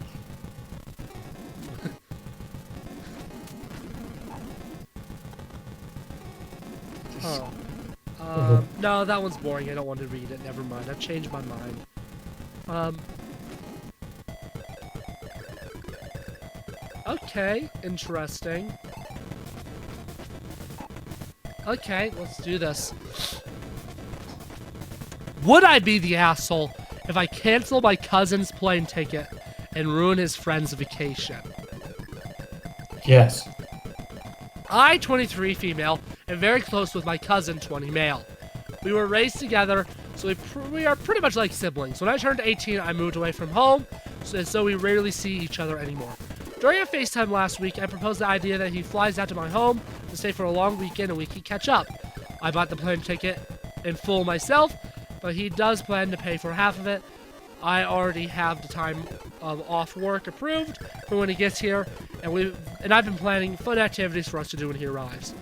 No, that one's boring. I don't want to read it. Never mind. I've changed my mind. Okay, interesting. Okay, let's do this. Would I be the asshole if I cancel my cousin's plane ticket and ruin his friend's vacation? Yes. I, 23 female, am very close with my cousin, 20 male. We were raised together, so we are pretty much like siblings. When I turned 18, I moved away from home, so we rarely see each other anymore. During a FaceTime last week, I proposed the idea that he flies out to my home to stay for a long weekend and we can catch up. I bought the plane ticket in full myself, but he does plan to pay for half of it. I already have the time off work approved for when he gets here, and I've been planning fun activities for us to do when he arrives.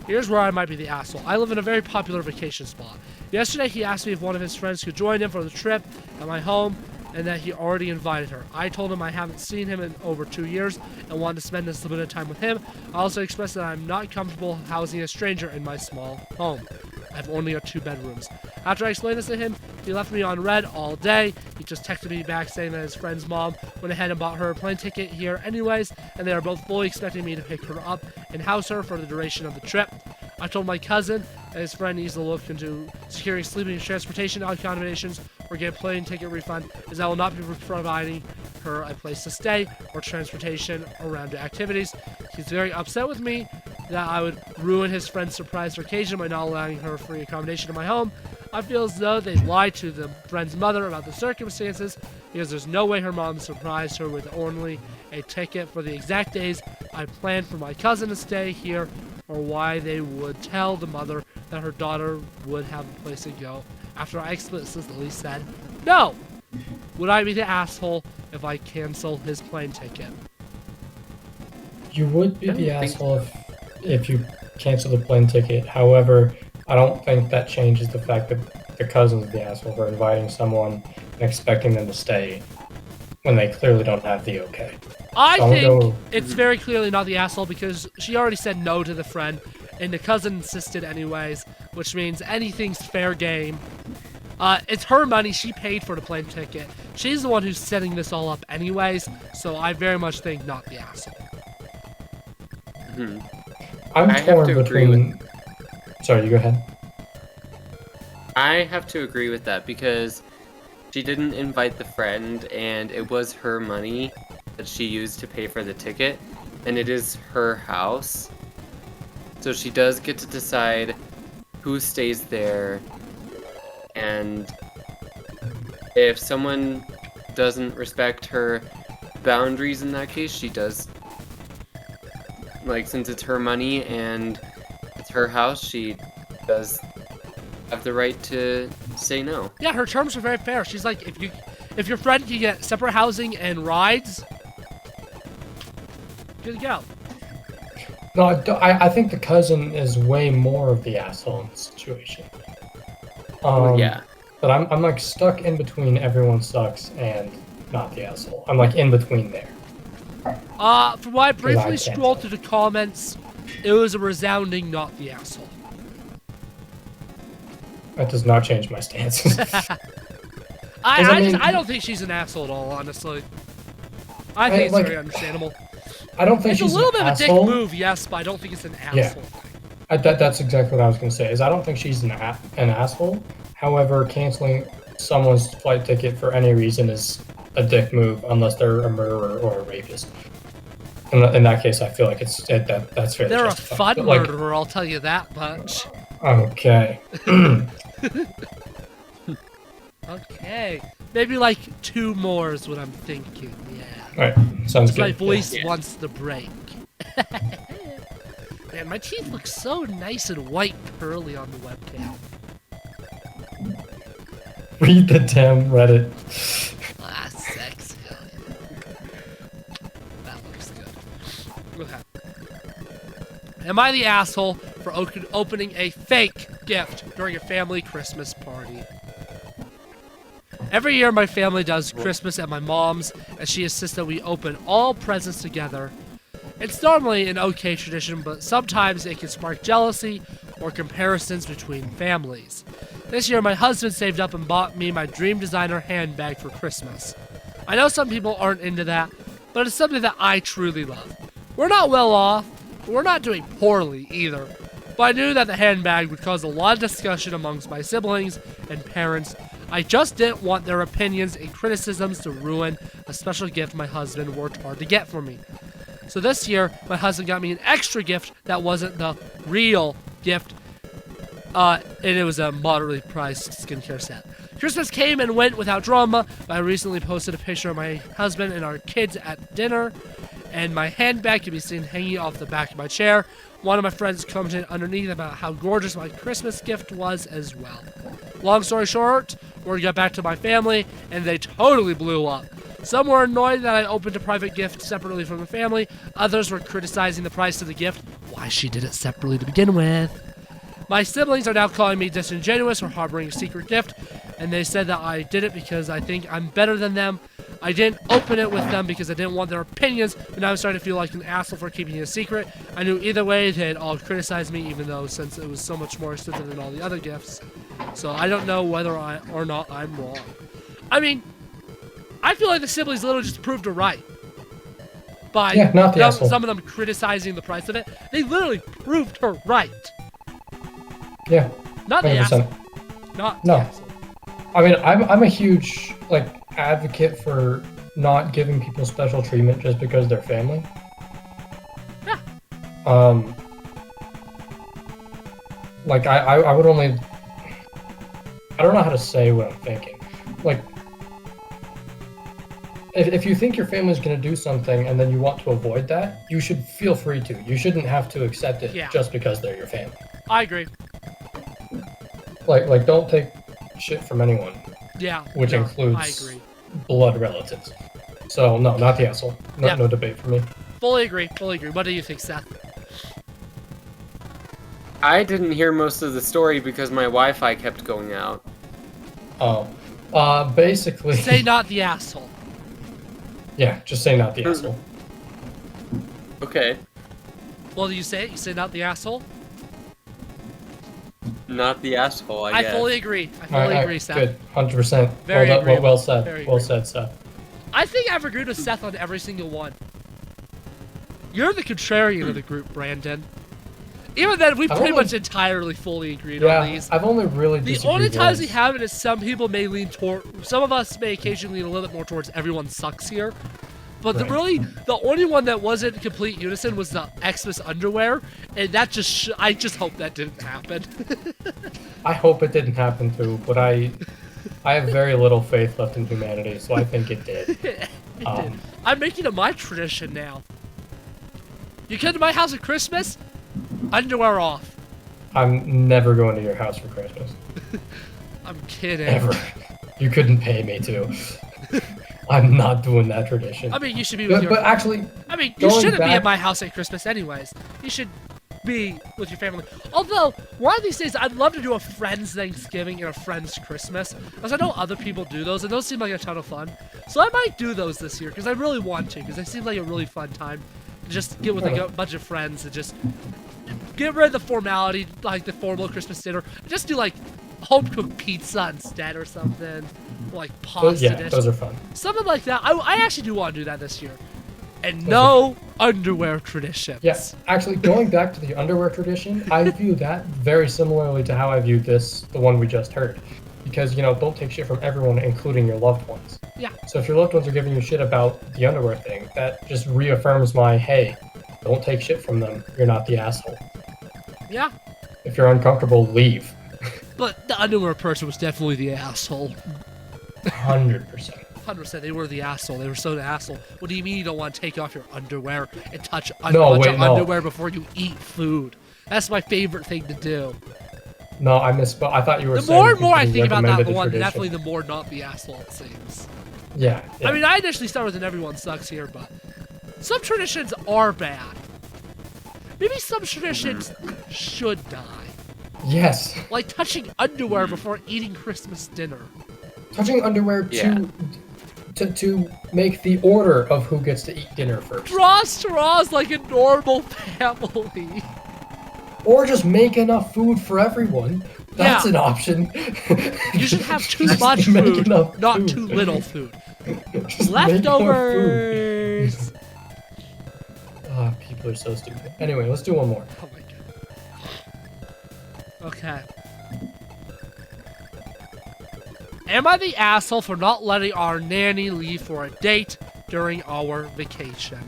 Here's where I might be the asshole. I live in a very popular vacation spot. Yesterday, he asked me if one of his friends could join him for the trip at my home, and that he already invited her. I told him I haven't seen him in over 2 years and wanted to spend this limited time with him. I also expressed that I'm not comfortable housing a stranger in my small home. I've only got 2 bedrooms. After I explained this to him, he left me on red all day. He just texted me back saying that his friend's mom went ahead and bought her a plane ticket here anyways, and they are both fully expecting me to pick her up and house her for the duration of the trip. I told my cousin that his friend needs to look into securing sleeping and transportation accommodations or get a plane ticket refund, as I will not be providing her a place to stay or transportation around the activities. He's very upset with me that I would ruin his friend's surprise vacation by not allowing her free accommodation in my home. I feel as though they lied to the friend's mother about the circumstances, because there's no way her mom surprised her with only a ticket for the exact days I planned for my cousin to stay here, or why they would tell the mother that her daughter would have a place to go after I explicitly said no. Would I be the asshole if I cancel his plane ticket? You would be I don't the think asshole if you cancel the plane ticket. However, I don't think that changes the fact that the cousin's the asshole for inviting someone and expecting them to stay when they clearly don't have the okay. I So I'm think gonna go- it's very clearly not the asshole because she already said no to the friend, and the cousin insisted anyways, which means anything's fair game. It's her money. She paid for the plane ticket. She's the one who's setting this all up anyways, so I very much think not the asshole. I'm I have torn to agree between. Sorry, you go ahead. I have to agree with that because she didn't invite the friend, and it was her money that she used to pay for the ticket, and it is her house. So she does get to decide who stays there, and if someone doesn't respect her boundaries in that case, she does, like, since it's her money and it's her house, she does have the right to say no. Yeah, her terms are very fair. She's like, if your friend can get separate housing and rides, good to go. No, I think the cousin is way more of the asshole in the situation. Yeah. But I'm like stuck in between everyone sucks and not the asshole. I'm like in between there. From what I briefly can't scrolled tell. through the comments, it was a resounding not the asshole. That does not change my stances. I don't think she's an asshole at all, honestly. I think it's like, very understandable. I don't think It's a she's little an bit of a dick asshole. move, yes, but I don't think it's an asshole Yeah. thing. That's exactly what I was going to say. Is I don't think she's an asshole. However, canceling someone's flight ticket for any reason is a dick move, unless they're a murderer or a rapist. In that case, I feel like that's fairly They're a justified. fun But, like, murderer, I'll tell you that much. Okay. Okay. Maybe like 2 more is what I'm thinking, yeah. Alright, sounds My good. voice Yeah. wants the break. Man, my teeth look so nice and white curly on the webcam. Read the damn Reddit. Ah, sexy. That looks good. Okay. Am I the asshole for opening a fake gift during a family Christmas party? Every year my family does Christmas at my mom's, and she insists that we open all presents together. It's normally an okay tradition, but sometimes it can spark jealousy or comparisons between families. This year my husband saved up and bought me my dream designer handbag for Christmas. I know some people aren't into that, but it's something that I truly love. We're not well off, but we're not doing poorly either. But I knew that the handbag would cause a lot of discussion amongst my siblings and parents. I just didn't want their opinions and criticisms to ruin a special gift my husband worked hard to get for me. So this year, my husband got me an extra gift that wasn't the real gift, and it was a moderately priced skincare set. Christmas came and went without drama, but I recently posted a picture of my husband and our kids at dinner, and my handbag can be seen hanging off the back of my chair. One of my friends commented underneath about how gorgeous my Christmas gift was as well. Long story short, word got back to my family, and they totally blew up. Some were annoyed that I opened a private gift separately from the family. Others were criticizing the price of the gift, why she did it separately to begin with. My siblings are now calling me disingenuous for harboring a secret gift, and they said that I did it because I think I'm better than them. I didn't open it with them because I didn't want their opinions, but now I'm starting to feel like an asshole for keeping it a secret. I knew either way they'd all criticize me, even though since it was so much more expensive than all the other gifts. So I don't know whether or not I'm wrong. I mean, I feel like the siblings literally just proved her right. By not the asshole. some of them criticizing the price of it. They literally proved her right. Yeah. Not the 100%. asshole. Not No. the asshole. I mean, I'm a huge advocate for not giving people special treatment just because they're family. Yeah. I would only. I don't know how to say what I'm thinking. Like, if you think your family's gonna do something and then you want to avoid that, you should feel free to. You shouldn't have to accept it just because they're your family. I agree. Like don't take shit from anyone, Yeah. which no, includes I agree. blood relatives. So no, not the asshole. No, Yeah. no debate for me. Fully agree. Fully agree. What do you think, Seth? I didn't hear most of the story because my Wi-Fi kept going out. Oh, basically. Say not the asshole. Yeah, just say not the asshole. Okay. Well, do you say it? You say not the asshole? not the asshole, I I guess. fully agree. I All fully right, agree, Seth. Good, 100%. Very well, agreeable. well said. Very Well agreeable. said, Seth. I think I've agreed with Seth on every single one. You're the contrarian of the group, Brandon. Even then, we I've pretty only- much entirely fully agreed Yeah, on these. I've only really The disagreed only times we once. have it is some people may lean toward, some of us may occasionally lean a little bit more towards everyone sucks here. But Right. the only one that wasn't complete unison was the Xmas underwear, and that just, I just hope that didn't happen. I hope it didn't happen too, but I have very little faith left in humanity, so I think it did. It did. I'm making it my tradition now. You come to my house at Christmas, underwear off. I'm never going to your house for Christmas. I'm kidding. Ever. You couldn't pay me to. I'm not doing that tradition. I mean, you should be with your. But actually, I mean, you going shouldn't be back- at my house at Christmas, anyways. You should be with your family. Although, one of these days, I'd love to do a friend's Thanksgiving and a friend's Christmas, because I know other people do those, and those seem like a ton of fun. So I might do those this year, because I really want to, because they seem like a really fun time to just get with like a bunch of friends and just get rid of the formality, like the formal Christmas dinner, and just do like home cooked pizza instead or something, or, like pasta yeah, dish. those are fun. Something like that. I actually do want to do that this year. And no underwear traditions. Yes, actually, going back to the underwear tradition, I view that very similarly to how I viewed the one we just heard. Because, don't take shit from everyone, including your loved ones. Yeah. So if your loved ones are giving you shit about the underwear thing, that just reaffirms my, hey, don't take shit from them. You're not the asshole. Yeah. If you're uncomfortable, leave. But the underwear person was definitely the asshole. 100%. 100%. They were the asshole. They were so the asshole. What do you mean you don't want to take off your underwear and touch a No, bunch wait, of no. underwear before you eat food? That's my favorite thing to do. No, I misspoke. I thought you were The saying more and more I you think about that recommended one, the definitely tradition. the more not the asshole it seems. Yeah. I mean, I initially started with an everyone sucks here, but some traditions are bad. Maybe some traditions should die. Yes. Like touching underwear before eating Christmas dinner. Touching underwear Yeah. to make the order of who gets to eat dinner first. Draw straws like a normal family. Or just make enough food for everyone. That's Yeah. an option. You should have too Just much make food, enough not food. too little food. Just make enough food. Leftovers. Ah, people are so stupid. Anyway, let's do one more. Oh my god. Okay. Am I the asshole for not letting our nanny leave for a date during our vacation?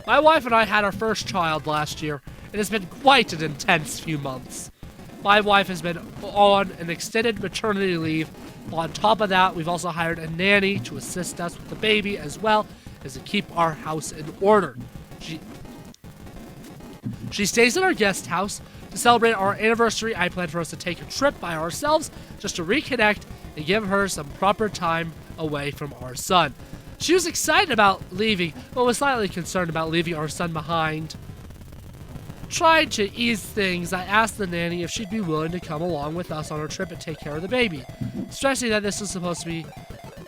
My wife and I had our first child last year, and it's been quite an intense few months. My wife has been on an extended maternity leave. On top of that, we've also hired a nanny to assist us with the baby as well as to keep our house in order. She stays in our guest house. To celebrate our anniversary, I plan for us to take a trip by ourselves just to reconnect and give her some proper time away from our son. She was excited about leaving, but was slightly concerned about leaving our son behind. Trying to ease things, I asked the nanny if she'd be willing to come along with us on our trip and take care of the baby, stressing that this is supposed to be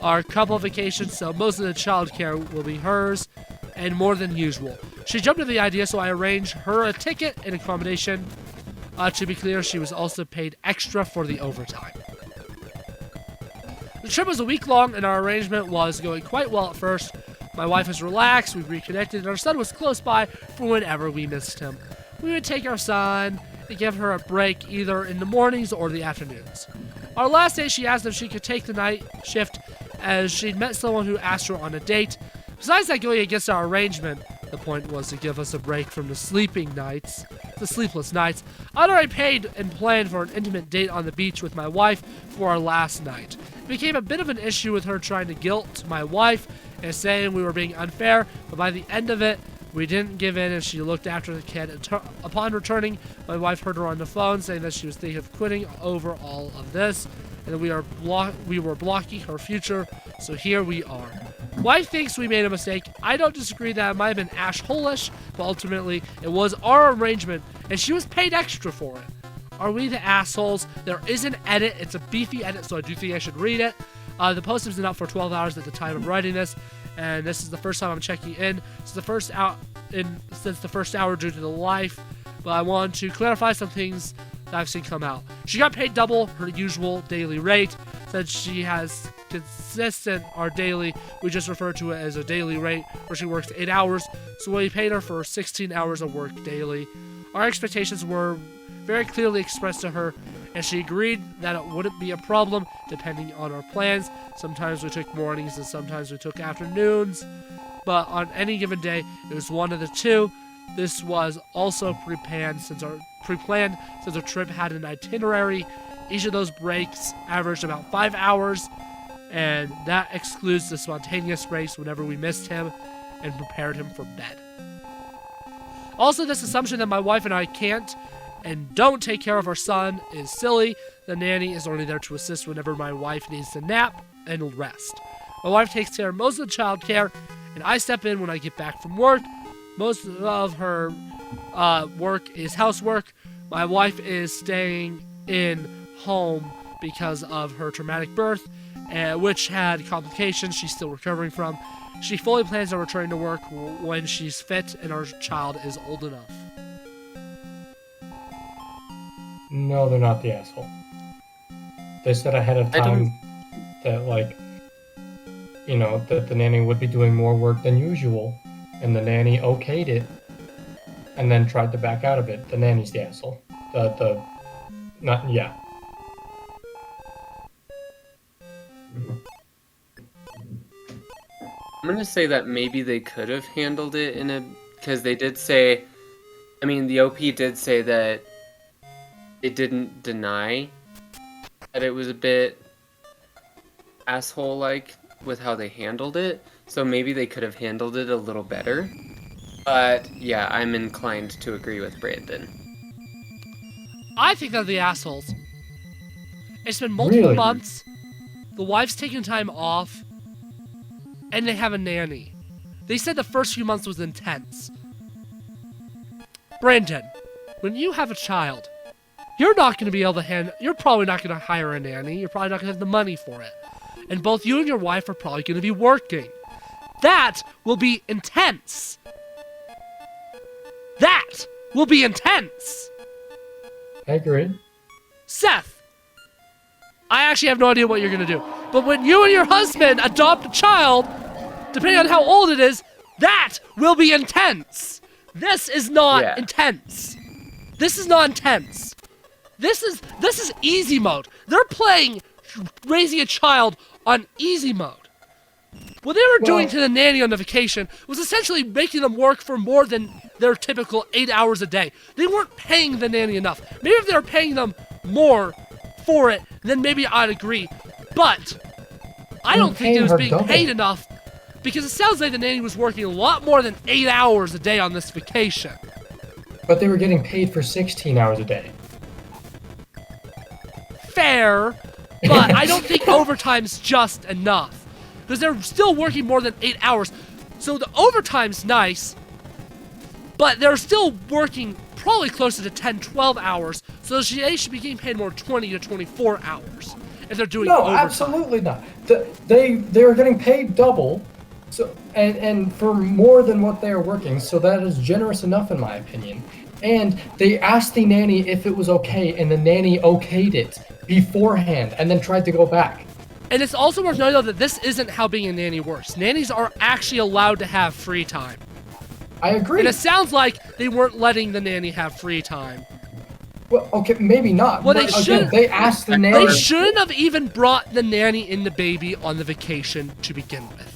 our couple vacation, so most of the childcare will be hers, and more than usual. She jumped at the idea, so I arranged her a ticket and accommodation. To be clear, she was also paid extra for the overtime. The trip was a week long, and our arrangement was going quite well at first. My wife was relaxed, we reconnected, and our son was close by for whenever we missed him. We would take our son and give her a break either in the mornings or the afternoons. Our last day, she asked if she could take the night shift as she'd met someone who asked her on a date. Besides that going against our arrangement, the point was to give us a break from the sleepless nights. I'd already paid and planned for an intimate date on the beach with my wife for our last night. It became a bit of an issue with her trying to guilt my wife and saying we were being unfair, but by the end of it, we didn't give in and she looked after the kid. Upon returning, my wife heard her on the phone saying that she was thinking of quitting over all of this and that we were blocking her future, so here we are. Wife thinks we made a mistake. I don't disagree that it might have been ash-hole-ish, but ultimately it was our arrangement and she was paid extra for it. Are we the assholes? There is an edit. It's a beefy edit, so I do think I should read it. The post has been up for 12 hours at the time of writing this, and this is the first time I'm checking in. Since the first hour due to the life, but I want to clarify some things that I've seen come out. She got paid double her usual daily rate. Since she has consistent or daily, we just refer to it as a daily rate, where she works 8 hours, so we paid her for 16 hours of work daily. Our expectations were very clearly expressed to her, and she agreed that it wouldn't be a problem depending on our plans. Sometimes we took mornings and sometimes we took afternoons, but on any given day, it was one of the two. This was also pre-planned since our trip had an itinerary. Each of those breaks averaged about 5 hours, and that excludes the spontaneous breaks whenever we missed him and prepared him for bed. Also, this assumption that my wife and I can't and don't take care of our son is silly. The nanny is only there to assist whenever my wife needs to nap and rest. My wife takes care of most of the child care, and I step in when I get back from work. Most of her work is housework. My wife is staying in home because of her traumatic birth, which had complications she's still recovering from. She fully plans on returning to work when she's fit and our child is old enough. No, they're not the asshole. They said ahead of time that, like, you know, that the nanny would be doing more work than usual, and the nanny okayed it, and then tried to back out of it. The nanny's the asshole. Yeah. I'm gonna say that maybe they could have handled it because they did say, I mean, the OP did say that it didn't deny that it was a bit asshole-like with how they handled it, so maybe they could have handled it a little better. But yeah, I'm inclined to agree with Brandon. I think they're the assholes. It's been multiple months. The wife's taking time off, and they have a nanny. They said the first few months was intense. Brandon, when you have a child, you're not going to be able to you're probably not going to hire a nanny. You're probably not going to have the money for it. And both you and your wife are probably going to be working. That will be intense. That will be intense. I agree. Seth, I actually have no idea what you're going to do. But when you and your husband adopt a child, depending on how old it is, that will be intense. This is not intense. This is not intense. This is easy mode. They're playing raising a child on easy mode. What they were doing to the nanny on the vacation was essentially making them work for more than their typical 8 hours a day. They weren't paying the nanny enough. Maybe if they were paying them more for it, then maybe I'd agree. But I don't think it was being paid enough, because it sounds like the nanny was working a lot more than 8 hours a day on this vacation. But they were getting paid for 16 hours a day. Fair, but I don't think overtime's just enough. Because they're still working more than 8 hours. So the overtime's nice, but they're still working probably closer to 10, 12 hours. So they should be getting paid more 20 to 24 hours if they're doing overtime. No, absolutely not. They are getting paid double, so and for more than what they are working. So that is generous enough, in my opinion. And they asked the nanny if it was okay, and the nanny okayed it beforehand, and then tried to go back. And it's also worth noting, though, that this isn't how being a nanny works. Nannies are actually allowed to have free time. I agree. And it sounds like they weren't letting the nanny have free time. Well, okay, maybe not. Well, they asked the nanny. They shouldn't have even brought the nanny and the baby on the vacation to begin with.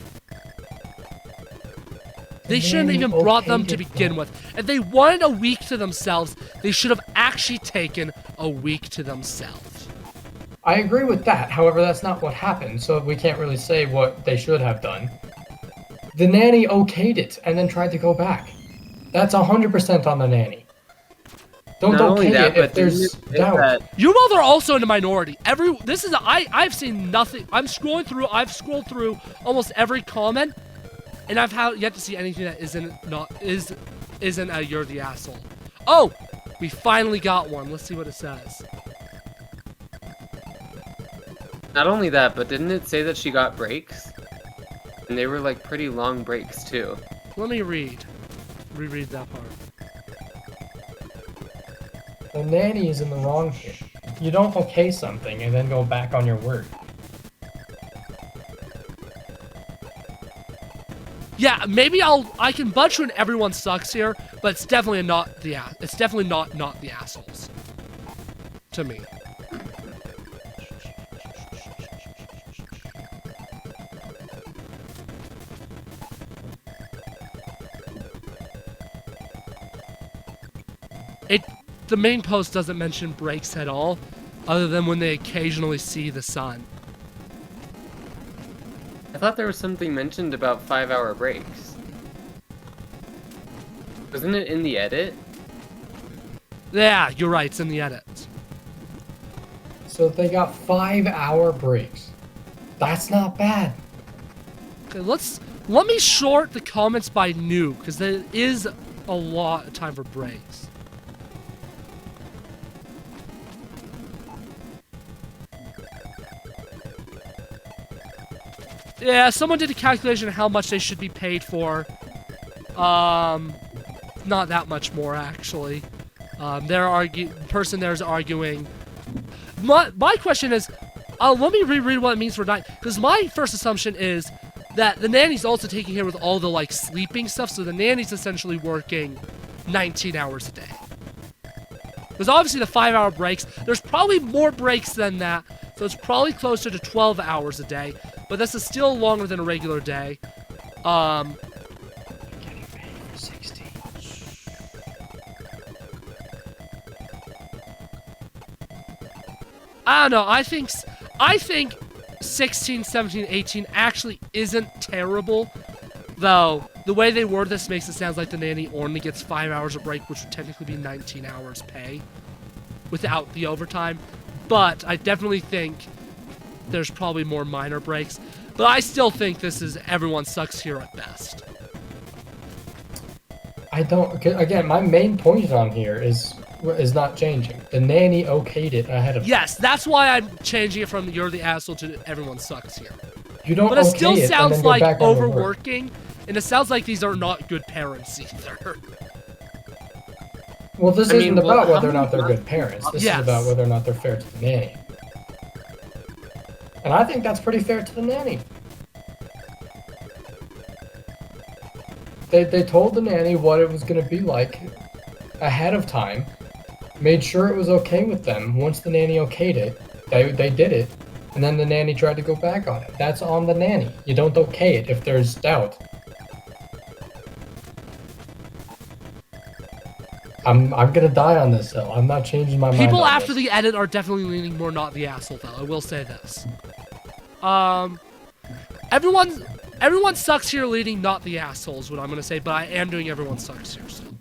They shouldn't have even brought them to begin with. If they wanted a week to themselves, they should have actually taken a week to themselves. I agree with that. However, that's not what happened, so we can't really say what they should have done. The nanny okayed it and then tried to go back. That's 100% on the nanny. Don't okay it if there's doubt. You both are also in the minority. I've seen nothing. I've scrolled through almost every comment, and I've yet to see anything that isn't a you're the asshole. Oh, we finally got one. Let's see what it says. Not only that, but didn't it say that she got breaks? And they were like pretty long breaks too. Let me reread that part. The nanny is in the wrong here. You don't okay something and then go back on your word. Yeah, maybe I can budge when everyone sucks here, but it's definitely not the assholes. To me. The main post doesn't mention breaks at all, other than when they occasionally see the sun. I thought there was something mentioned about 5-hour breaks. Wasn't it in the edit? Yeah, you're right, it's in the edit. So they got 5-hour breaks. That's not bad. Okay, let me short the comments by noob, because there is a lot of time for breaks. Yeah, someone did a calculation of how much they should be paid for. Not that much more, actually. Person there is arguing. My question is, let me reread what it means for night, because my first assumption is that the nanny's also taking care with all the, like, sleeping stuff, so the nanny's essentially working 19 hours a day. There's obviously the 5-hour breaks. There's probably more breaks than that, so it's probably closer to 12 hours a day, but this is still longer than a regular day. Getting paid for 16. I don't know, I think 16, 17, 18 actually isn't terrible, though the way they word this makes it sound like the nanny only gets 5 hours of break, which would technically be 19 hours pay without the overtime. But I definitely think there's probably more minor breaks. But I still think this is everyone sucks here at best. Again, my main point on here is not changing. The nanny okayed it ahead of Yes, that's why I'm changing it from you're the asshole to everyone sucks here. You don't But it okay still it sounds and then go like back on your word. overworking, and it sounds like these are not good parents either. Well, this isn't about whether or not they're good parents. This Yes. is about whether or not they're fair to the nanny. And I think that's pretty fair to the nanny. They told the nanny what it was going to be like ahead of time, made sure it was okay with them. Once the nanny okayed it, they did it, and then the nanny tried to go back on it. That's on the nanny. You don't okay it if there's doubt. I'm gonna die on this though. I'm not changing my mind. People on after this. the edit are definitely leaning more not the asshole though. I will say this. Everyone sucks here leading not the assholes, what I'm gonna say, but I am doing everyone sucks here still.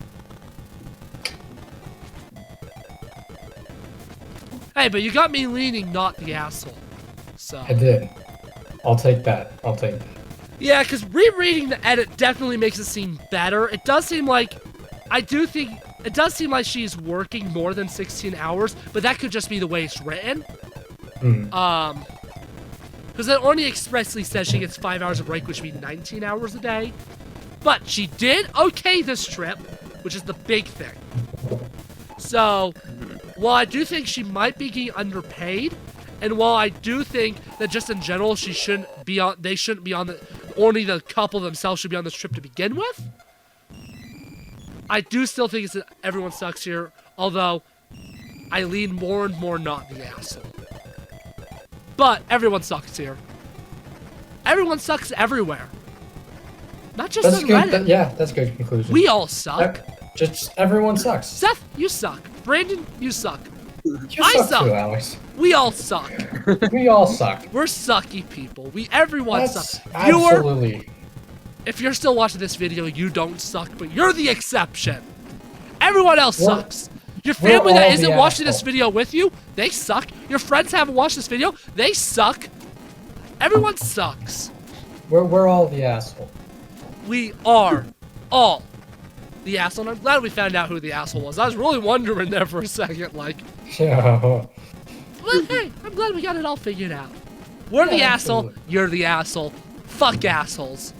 Hey, but you got me leaning not the asshole. So I did. I'll take that. I'll take that. yeah, because rereading the edit definitely makes it seem better. It does seem like it does seem like she's working more than 16 hours, but that could just be the way it's written. Because it only expressly says she gets 5 hours of break, which would be 19 hours a day. But she did okay this trip, which is the big thing. So, while I do think she might be getting underpaid, and while I do think that just in general they shouldn't be on only the couple themselves should be on this trip to begin with, I do still think it's everyone sucks here, although I lean more and more not the asshole. But everyone sucks here. Everyone sucks everywhere. Not just That's on good. Reddit. Yeah, that's a good conclusion. We all suck. Just everyone sucks. Seth, you suck. Brandon, you suck. You I suck suck. too, Alex. We all suck. We all suck. We're sucky people. Everyone That's sucks. Viewer, absolutely. if you're still watching this video, you don't suck, but you're the exception. Everyone else sucks. Your family all that the isn't watching this asshole. video with you, they suck. Your friends haven't watched this video, they suck. Everyone sucks. We're all the asshole. We are all the asshole. And I'm glad we found out who the asshole was. I was really wondering there for a second, like. Yeah. But hey, I'm glad we got it all figured out. We're the Yeah, asshole. absolutely. You're the asshole. Fuck assholes.